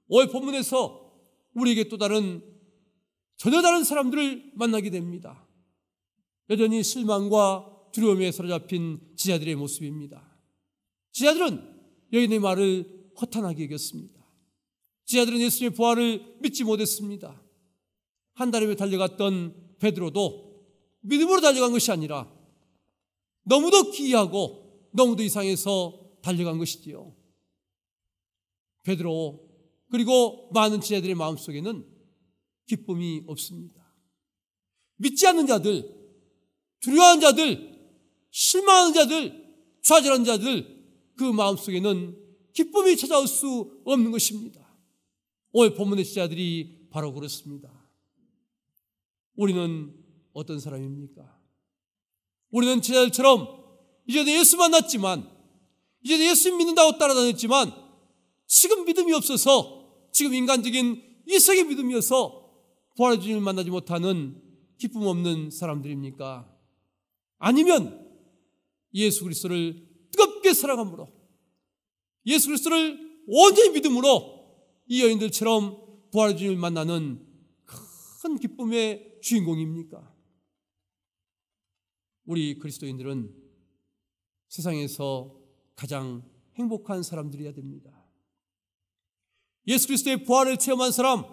오늘 본문에서 우리에게 또 다른, 전혀 다른 사람들을 만나게 됩니다. 여전히 실망과 두려움에 사로잡힌 지자들의 모습입니다. 지자들은 여인의 말을 허탄하게 여겼습니다. 지자들은 예수님의 부활을 믿지 못했습니다. 한다름에 달려갔던 베드로도 믿음으로 달려간 것이 아니라 너무도 기이하고 너무도 이상해서 달려간 것이지요. 베드로 그리고 많은 지자들의 마음속에는 기쁨이 없습니다. 믿지 않는 자들, 두려워하는 자들, 실망하는 자들, 좌절하는 자들, 그 마음속에는 기쁨이 찾아올 수 없는 것입니다. 오늘 본문의 지자들이 바로 그렇습니다. 우리는 어떤 사람입니까? 우리는 지자들처럼 이제는 예수 만났지만, 이제는 예수 믿는다고 따라다녔지만 지금 믿음이 없어서, 지금 인간적인 이성의 믿음이어서 부활의 주님을 만나지 못하는 기쁨 없는 사람들입니까? 아니면 예수 그리스도를 뜨겁게 사랑함으로, 예수 그리스도를 온전히 믿음으로 이 여인들처럼 부활의 주님을 만나는 큰 기쁨의 주인공입니까? 우리 그리스도인들은 세상에서 가장 행복한 사람들이어야 됩니다. 예수 그리스도의 부활을 체험한 사람,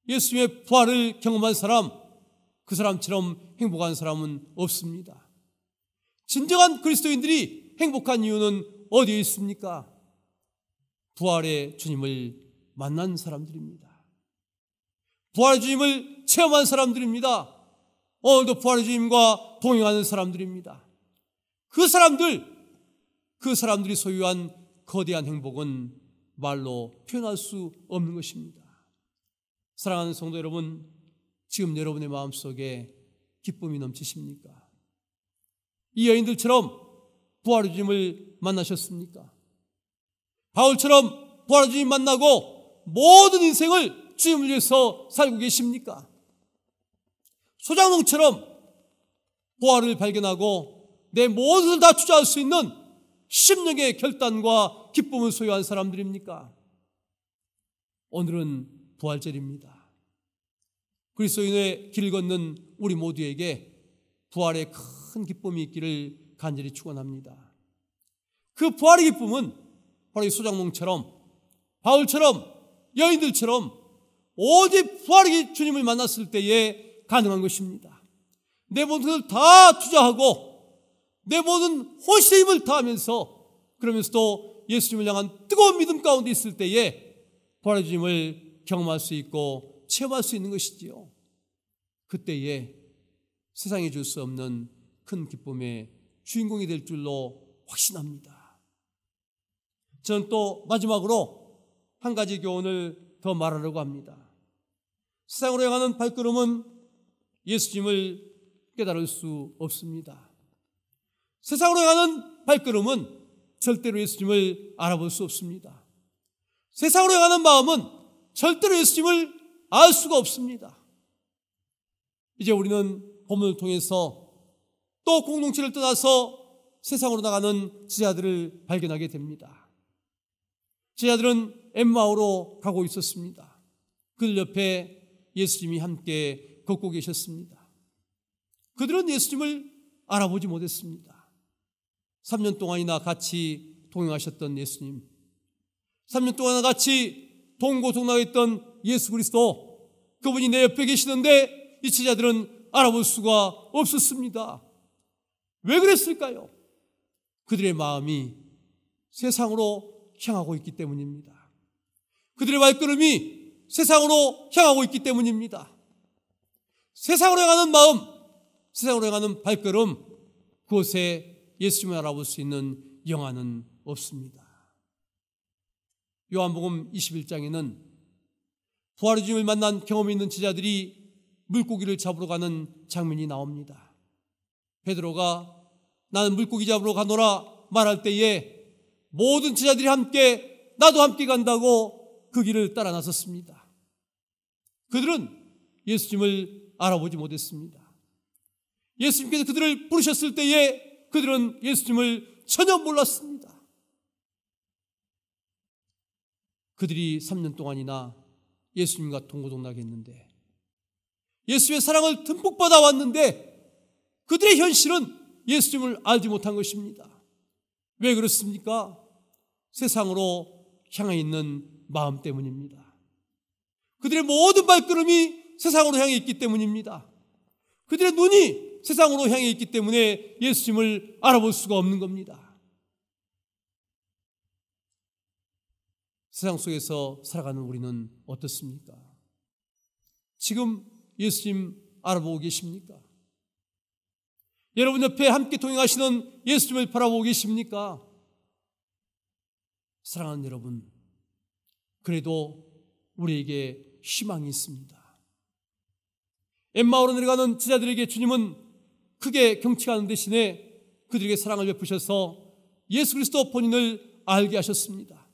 예수님의 부활을 경험한 사람, 그 사람처럼 행복한 사람은 없습니다. 진정한 그리스도인들이 행복한 이유는 어디에 있습니까? 부활의 주님을 만난 사람들입니다. 부활의 주님을 체험한 사람들입니다. 오늘도 부활의 주님과 동행하는 사람들입니다. 그 사람들이 소유한 거대한 행복은 말로 표현할 수 없는 것입니다. 사랑하는 성도 여러분, 지금 여러분의 마음속에 기쁨이 넘치십니까? 이 여인들처럼 부활의 주님을 만나셨습니까? 바울처럼 부활의 주님 만나고 모든 인생을 주님을 위해서 살고 계십니까? 소장농처럼 부활을 발견하고 내 모든 것을 다 투자할 수 있는 심령의 결단과 기쁨을 소유한 사람들입니까? 오늘은 부활절입니다. 그리스도인의 길을 걷는 우리 모두에게 부활의 큰 기쁨이 있기를 간절히 축원합니다. 그 부활의 기쁨은 바로 이 소장농처럼, 바울처럼, 여인들처럼 오직 부활의 주님을 만났을 때에 가능한 것입니다. 내 모든 것을 다 투자하고 내 모든 혼신의 힘을 다하면서 그러면서도 예수님을 향한 뜨거운 믿음 가운데 있을 때에 부활의 주님을 경험할 수 있고 체험할 수 있는 것이지요. 그때에 세상에 줄 수 없는 큰 기쁨의 주인공이 될 줄로 확신합니다. 저는 또 마지막으로 한 가지 교훈을 더 말하려고 합니다. 세상으로 향하는 발걸음은 예수님을 깨달을 수 없습니다. 세상으로 향하는 발걸음은 절대로 예수님을 알아볼 수 없습니다. 세상으로 향하는 마음은 절대로 예수님을 알 수가 없습니다. 이제 우리는 본문을 통해서 또 공동체를 떠나서 세상으로 나가는 제자들을 발견하게 됩니다. 제자들은 엠마오로 가고 있었습니다. 그 옆에 예수님이 함께 걷고 계셨습니다. 그들은 예수님을 알아보지 못했습니다. 3년 동안이나 같이 동행하셨던 예수님, 3년 동안 같이 동고동락했던 예수 그리스도, 그분이 내 옆에 계시는데 이 제자들은 알아볼 수가 없었습니다. 왜 그랬을까요? 그들의 마음이 세상으로 향하고 있기 때문입니다. 그들의 발걸음이 세상으로 향하고 있기 때문입니다. 세상으로 향하는 마음, 세상으로 향하는 발걸음, 그곳에 예수님을 알아볼 수 있는 영안은 없습니다. 요한복음 21장에는 부활의 주님을 만난 경험이 있는 제자들이 물고기를 잡으러 가는 장면이 나옵니다. 베드로가 나는 물고기 잡으러 가노라 말할 때에 모든 제자들이 함께 나도 함께 간다고 그 길을 따라 나섰습니다. 그들은 예수님을 알아보지 못했습니다. 예수님께서 그들을 부르셨을 때에 그들은 예수님을 전혀 몰랐습니다. 그들이 3년 동안이나 예수님과 동고동락했는데, 예수님의 사랑을 듬뿍 받아왔는데 그들의 현실은 예수님을 알지 못한 것입니다. 왜 그렇습니까? 세상으로 향해 있는 마음 때문입니다. 그들의 모든 발걸음이 세상으로 향해 있기 때문입니다. 그들의 눈이 세상으로 향해 있기 때문에 예수님을 알아볼 수가 없는 겁니다. 세상 속에서 살아가는 우리는 어떻습니까? 지금 예수님 알아보고 계십니까? 여러분 옆에 함께 동행하시는 예수님을 바라보고 계십니까? 사랑하는 여러분, 그래도 우리에게 희망이 있습니다. 엠마오로 내려가는 제자들에게 주님은 크게 경치하는 대신에 그들에게 사랑을 베푸셔서 예수 그리스도 본인을 알게 하셨습니다.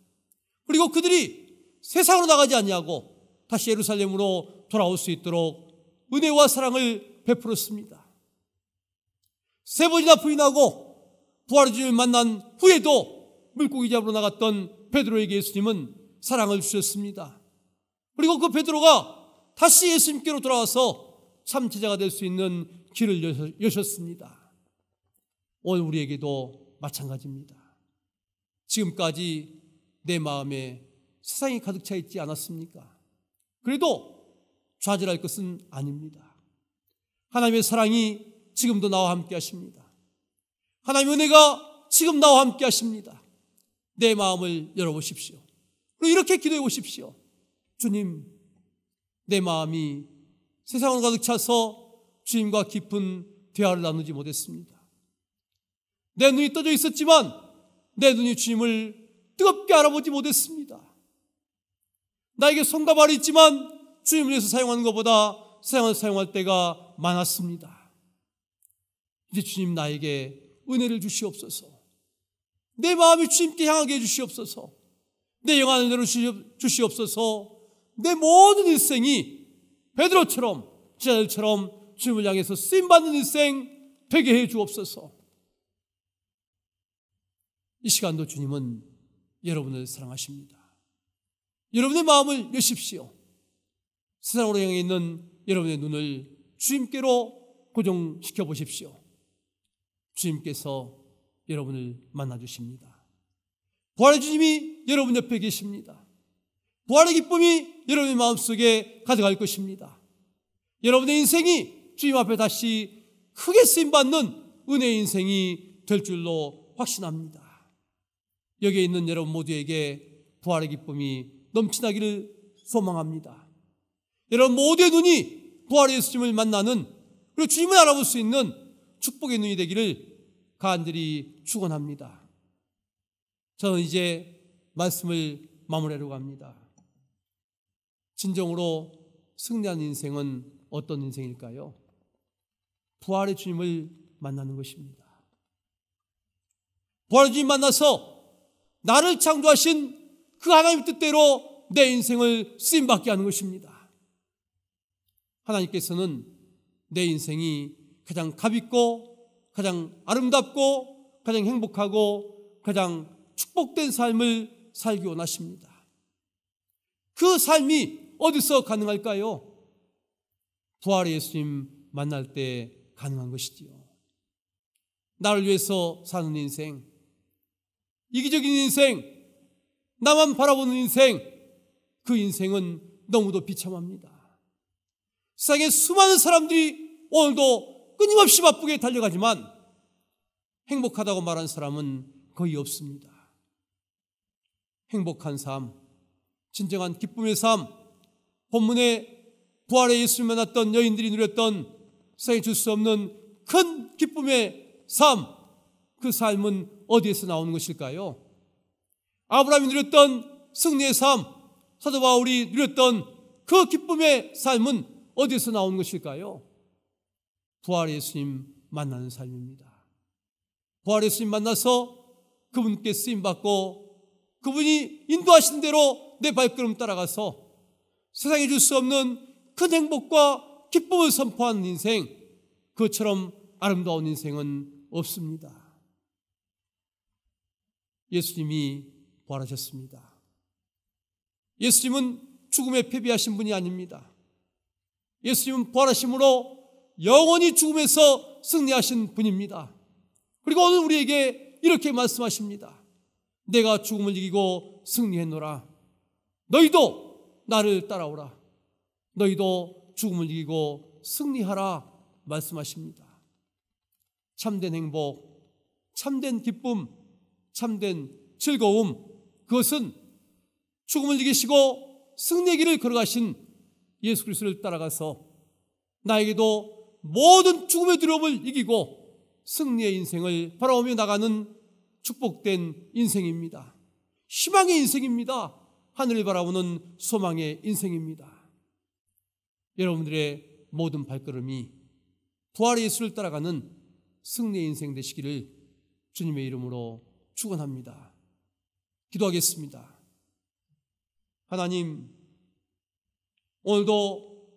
그리고 그들이 세상으로 나가지 아니하고 다시 예루살렘으로 돌아올 수 있도록 은혜와 사랑을 베풀었습니다. 3번이나 부인하고 부활의 주님을 만난 후에도 물고기 잡으러 나갔던 베드로에게 예수님은 사랑을 주셨습니다. 그리고 그 베드로가 다시 예수님께로 돌아와서 참 제자가 될 수 있는 길을 여셨습니다. 오늘 우리에게도 마찬가지입니다. 지금까지 내 마음에 세상이 가득 차 있지 않았습니까? 그래도 좌절할 것은 아닙니다. 하나님의 사랑이 지금도 나와 함께 하십니다. 하나님의 은혜가 지금 나와 함께 하십니다. 내 마음을 열어보십시오. 그리고 이렇게 기도해 보십시오. 주님, 내 마음이 세상으로 가득 차서 주님과 깊은 대화를 나누지 못했습니다. 내 눈이 떠져 있었지만 내 눈이 주님을 뜨겁게 알아보지 못했습니다. 나에게 손과 발이 있지만 주님을 위해서 사용하는 것보다 세상을 사용할 때가 많았습니다. 이제 주님 나에게 은혜를 주시옵소서. 내 마음이 주님께 향하게 해주시옵소서. 내 영안을 내려주시옵소서. 내 모든 일생이 베드로처럼 제자들처럼 주님을 향해서 쓰임받는 일생 되게 해 주옵소서. 이 시간도 주님은 여러분을 사랑하십니다. 여러분의 마음을 여십시오. 세상으로 향해 있는 여러분의 눈을 주님께로 고정시켜 보십시오. 주님께서 여러분을 만나주십니다. 부활의 주님이 여러분 옆에 계십니다. 부활의 기쁨이 여러분의 마음속에 가득할 것입니다. 여러분의 인생이 주님 앞에 다시 크게 쓰임받는 은혜의 인생이 될 줄로 확신합니다. 여기에 있는 여러분 모두에게 부활의 기쁨이 넘치나기를 소망합니다. 여러분 모두의 눈이 부활의 예수님을 만나는, 그리고 주님을 알아볼 수 있는 축복의 눈이 되기를 간절히 축원합니다. 저는 이제 말씀을 마무리하려고 합니다. 진정으로 승리한 인생은 어떤 인생일까요? 부활의 주님을 만나는 것입니다. 부활의 주님 만나서 나를 창조하신 그 하나님 뜻대로 내 인생을 쓰임받게 하는 것입니다. 하나님께서는 내 인생이 가장 값있고 가장 아름답고 가장 행복하고 가장 축복된 삶을 살기 원하십니다. 그 삶이 어디서 가능할까요? 부활의 예수님 만날 때 가능한 것이지요. 나를 위해서 사는 인생, 이기적인 인생, 나만 바라보는 인생, 그 인생은 너무도 비참합니다. 세상에 수많은 사람들이 오늘도 끊임없이 바쁘게 달려가지만 행복하다고 말하는 사람은 거의 없습니다. 행복한 삶, 진정한 기쁨의 삶, 본문에 부활의 예수님 만났던 여인들이 누렸던 세상에 줄 수 없는 큰 기쁨의 삶, 그 삶은 어디에서 나오는 것일까요? 아브라함이 누렸던 승리의 삶, 사도 바울이 누렸던 그 기쁨의 삶은 어디에서 나오는 것일까요? 부활의 예수님 만나는 삶입니다. 부활의 예수님 만나서 그분께 쓰임받고 그분이 인도하신 대로 내 발걸음 따라가서 세상에 줄 수 없는 큰 행복과 기쁨을 선포하는 인생, 그처럼 아름다운 인생은 없습니다. 예수님이 부활하셨습니다. 예수님은 죽음에 패배하신 분이 아닙니다. 예수님은 부활하심으로 영원히 죽음에서 승리하신 분입니다. 그리고 오늘 우리에게 이렇게 말씀하십니다. 내가 죽음을 이기고 승리했노라. 너희도 나를 따라오라. 너희도 죽음을 이기고 승리하라 말씀하십니다. 참된 행복, 참된 기쁨, 참된 즐거움, 그것은 죽음을 이기시고 승리의 길을 걸어가신 예수 그리스도를 따라가서 나에게도 모든 죽음의 두려움을 이기고 승리의 인생을 바라보며 나가는 축복된 인생입니다. 희망의 인생입니다. 하늘을 바라보는 소망의 인생입니다. 여러분들의 모든 발걸음이 부활의 예수를 따라가는 승리의 인생 되시기를 주님의 이름으로 축원합니다. 기도하겠습니다. 하나님, 오늘도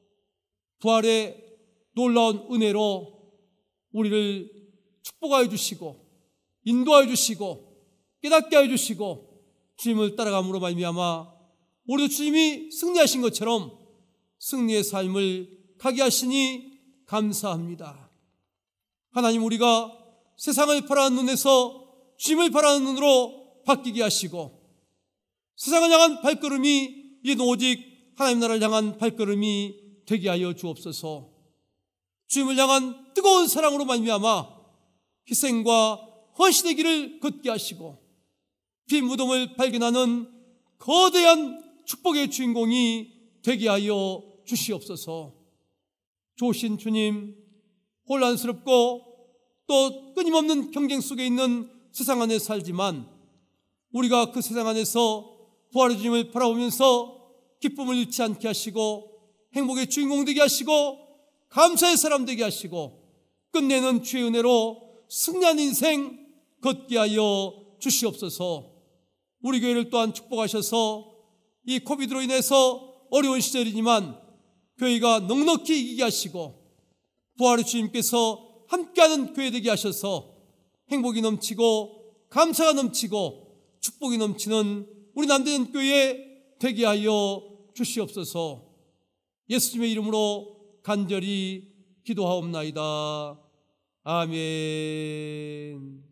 부활의 놀라운 은혜로 우리를 축복하여 주시고 인도하여 주시고 깨닫게 하여 주시고 주님을 따라감으로 말미암아 우리도 주님이 승리하신 것처럼 승리의 삶을 가게 하시니 감사합니다. 하나님, 우리가 세상을 바라는 눈에서 주님을 바라는 눈으로 바뀌게 하시고 세상을 향한 발걸음이 이제 오직 하나님 나라를 향한 발걸음이 되게 하여 주옵소서. 주님을 향한 뜨거운 사랑으로 말미암아 희생과 헌신의 길을 걷게 하시고 피 무덤을 발견하는 거대한 축복의 주인공이 되게 하여 주시옵소서. 좋으신 주님, 혼란스럽고 또 끊임없는 경쟁 속에 있는 세상 안에 살지만 우리가 그 세상 안에서 부활의 주님을 바라보면서 기쁨을 잃지 않게 하시고 행복의 주인공 되게 하시고 감사의 사람 되게 하시고 끝내는 주의 은혜로 승리한 인생 걷게 하여 주시옵소서. 우리 교회를 또한 축복하셔서 이 코비드로 인해서 어려운 시절이지만 교회가 넉넉히 이기게 하시고 부활의 주님께서 함께하는 교회 되게 하셔서 행복이 넘치고 감사가 넘치고 축복이 넘치는 우리 남대현 교회 되게 하여 주시옵소서. 예수님의 이름으로 간절히 기도하옵나이다. 아멘.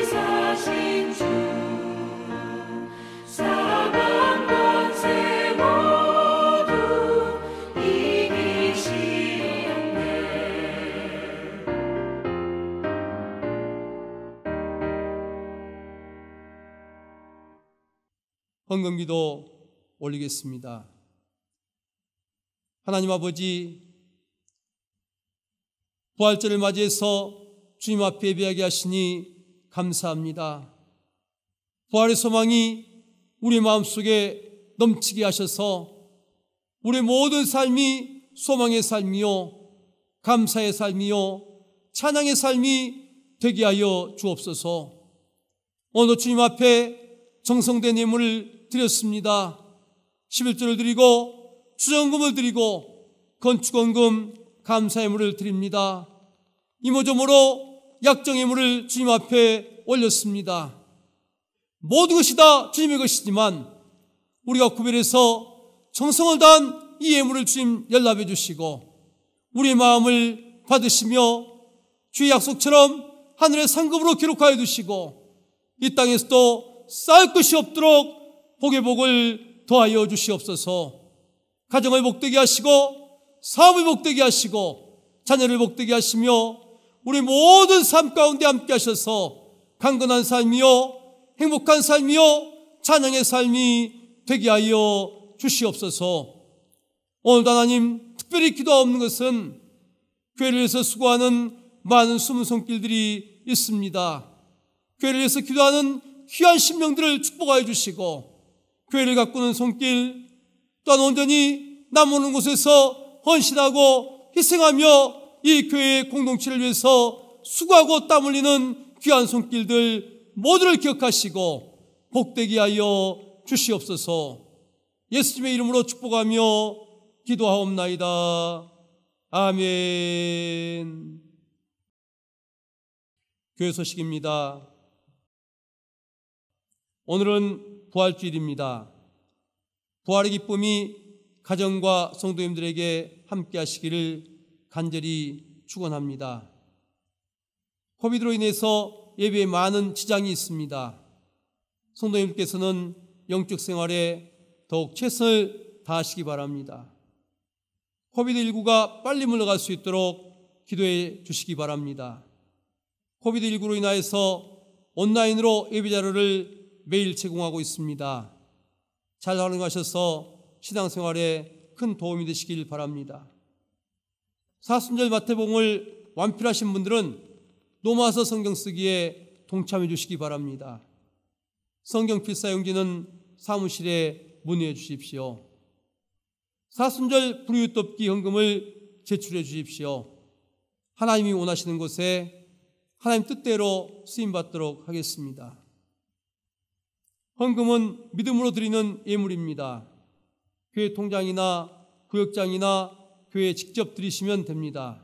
사신 주 사방 권세 모두 이기시었네. 헌금기도 올리겠습니다. 하나님 아버지, 부활절을 맞이해서 주님 앞에 예배하게 하시니 감사합니다. 부활의 소망이 우리 마음속에 넘치게 하셔서 우리 모든 삶이 소망의 삶이요, 감사의 삶이요, 찬양의 삶이 되게 하여 주옵소서. 오늘 주님 앞에 정성된 예물을 드렸습니다. 11조를 드리고 주정금을 드리고 건축원금 감사예물을 드립니다. 이모저모로 약정예물을 주님 앞에 올렸습니다. 모든 것이 다 주님의 것이지만 우리가 구별해서 정성을 다한 이 예물을 주님 연락해 주시고 우리의 마음을 받으시며 주의 약속처럼 하늘의 상급으로 기록하여 두시고 이 땅에서도 쌓을 것이 없도록 복의 복을 더하여 주시옵소서. 가정을 복되게 하시고 사업을 복되게 하시고 자녀를 복되게 하시며 우리 모든 삶 가운데 함께 하셔서 강건한 삶이요, 행복한 삶이요, 찬양의 삶이 되게 하여 주시옵소서. 오늘도 하나님 특별히 기도하옵는 것은 교회를 위해서 수고하는 많은 숨은 손길들이 있습니다. 교회를 위해서 기도하는 귀한 심령들을 축복하여 주시고 교회를 가꾸는 손길, 또한 온전히 남오는 곳에서 헌신하고 희생하며 이 교회의 공동체를 위해서 수고하고 땀 흘리는 귀한 손길들 모두를 기억하시고 복되게 하여 주시옵소서. 예수님의 이름으로 축복하며 기도하옵나이다. 아멘. 교회 소식입니다. 오늘은 부활주일입니다. 부활의 기쁨이 가정과 성도님들에게 함께 하시기를 간절히 축원합니다. 코비드로 인해서 예배에 많은 지장이 있습니다. 성도님께서는 영적 생활에 더욱 최선을 다하시기 바랍니다. 코비드19가 빨리 물러갈 수 있도록 기도해 주시기 바랍니다. 코비드19로 인하여서 온라인으로 예배 자료를 매일 제공하고 있습니다. 잘 활용하셔서 신앙생활에 큰 도움이 되시길 바랍니다. 사순절 마태복음을 완필하신 분들은 노마서 성경 쓰기에 동참해 주시기 바랍니다. 성경 필사용지는 사무실에 문의해 주십시오. 사순절 불우유 돕기 헌금을 제출해 주십시오. 하나님이 원하시는 곳에 하나님 뜻대로 쓰임받도록 하겠습니다. 헌금은 믿음으로 드리는 예물입니다. 교회 통장이나 구역장이나 교회에 직접 드리시면 됩니다.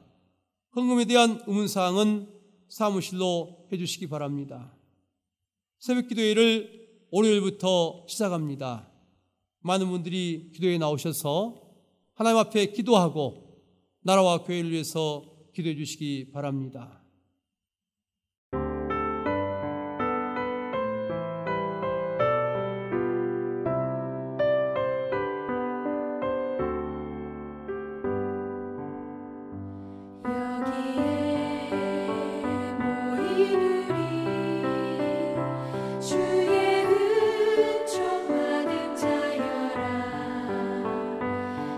헌금에 대한 의문사항은 사무실로 해주시기 바랍니다. 새벽기도회를 월요일부터 시작합니다. 많은 분들이 기도에 나오셔서 하나님 앞에 기도하고 나라와 교회를 위해서 기도해 주시기 바랍니다.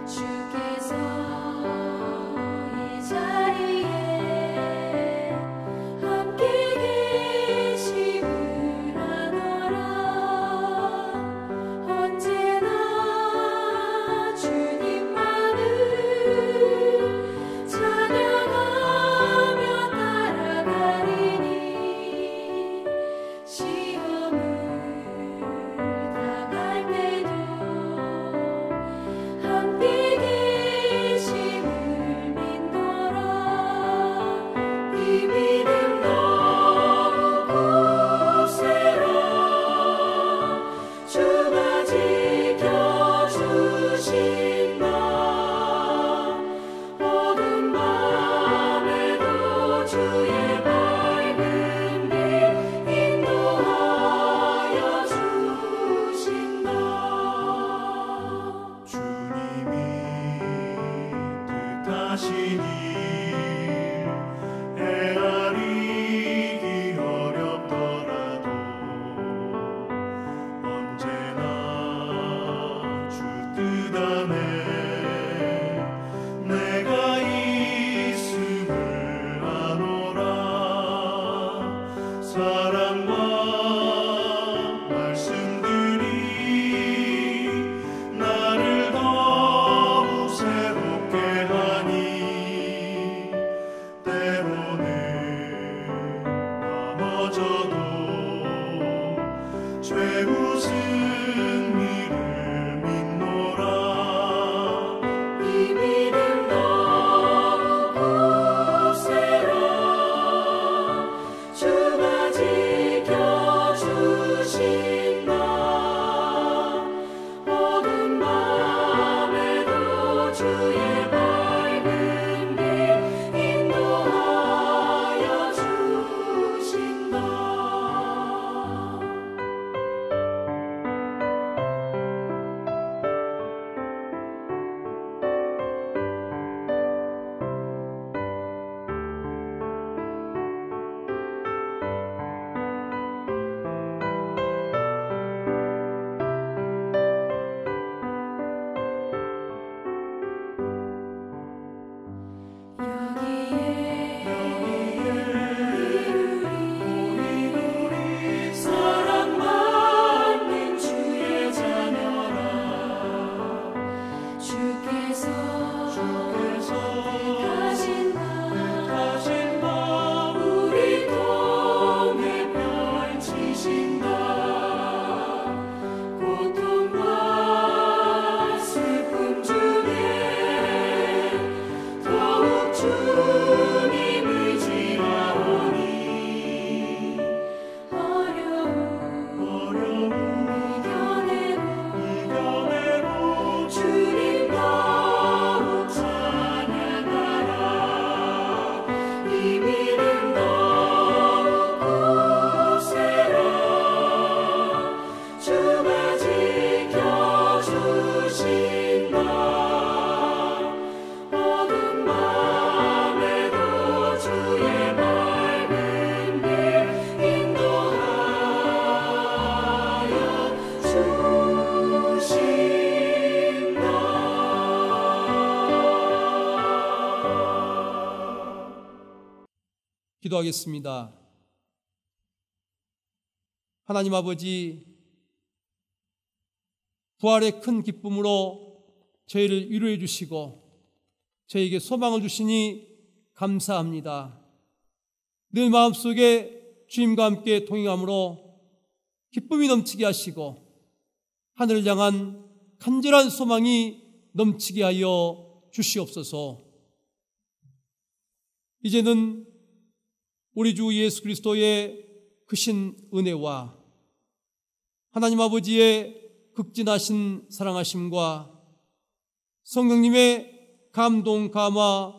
주께서 이 자리에 기도하겠습니다. 하나님 아버지, 부활의 큰 기쁨으로 저희를 위로해 주시고 저희에게 소망을 주시니 감사합니다. 늘 마음속에 주님과 함께 동행함으로 기쁨이 넘치게 하시고 하늘을 향한 간절한 소망이 넘치게 하여 주시옵소서. 이제는 우리 주 예수 그리스도의 크신 은혜와 하나님 아버지의 극진하신 사랑하심과 성령님의 감동, 감화,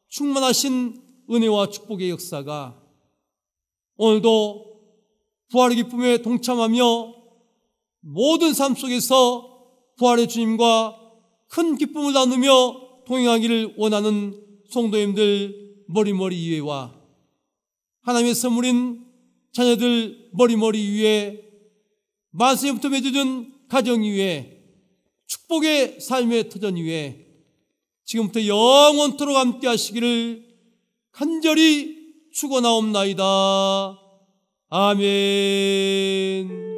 충만하신 은혜와 축복의 역사가 오늘도 부활의 기쁨에 동참하며 모든 삶 속에서 부활의 주님과 큰 기쁨을 나누며 동행하기를 원하는 성도님들 머리머리 위에와 하나님의 선물인 자녀들 머리머리 위에 만세부터 맺어준 가정 위에 축복의 삶의 터전 위에 지금부터 영원토록 함께 하시기를 간절히 축원하옵나이다. 아멘.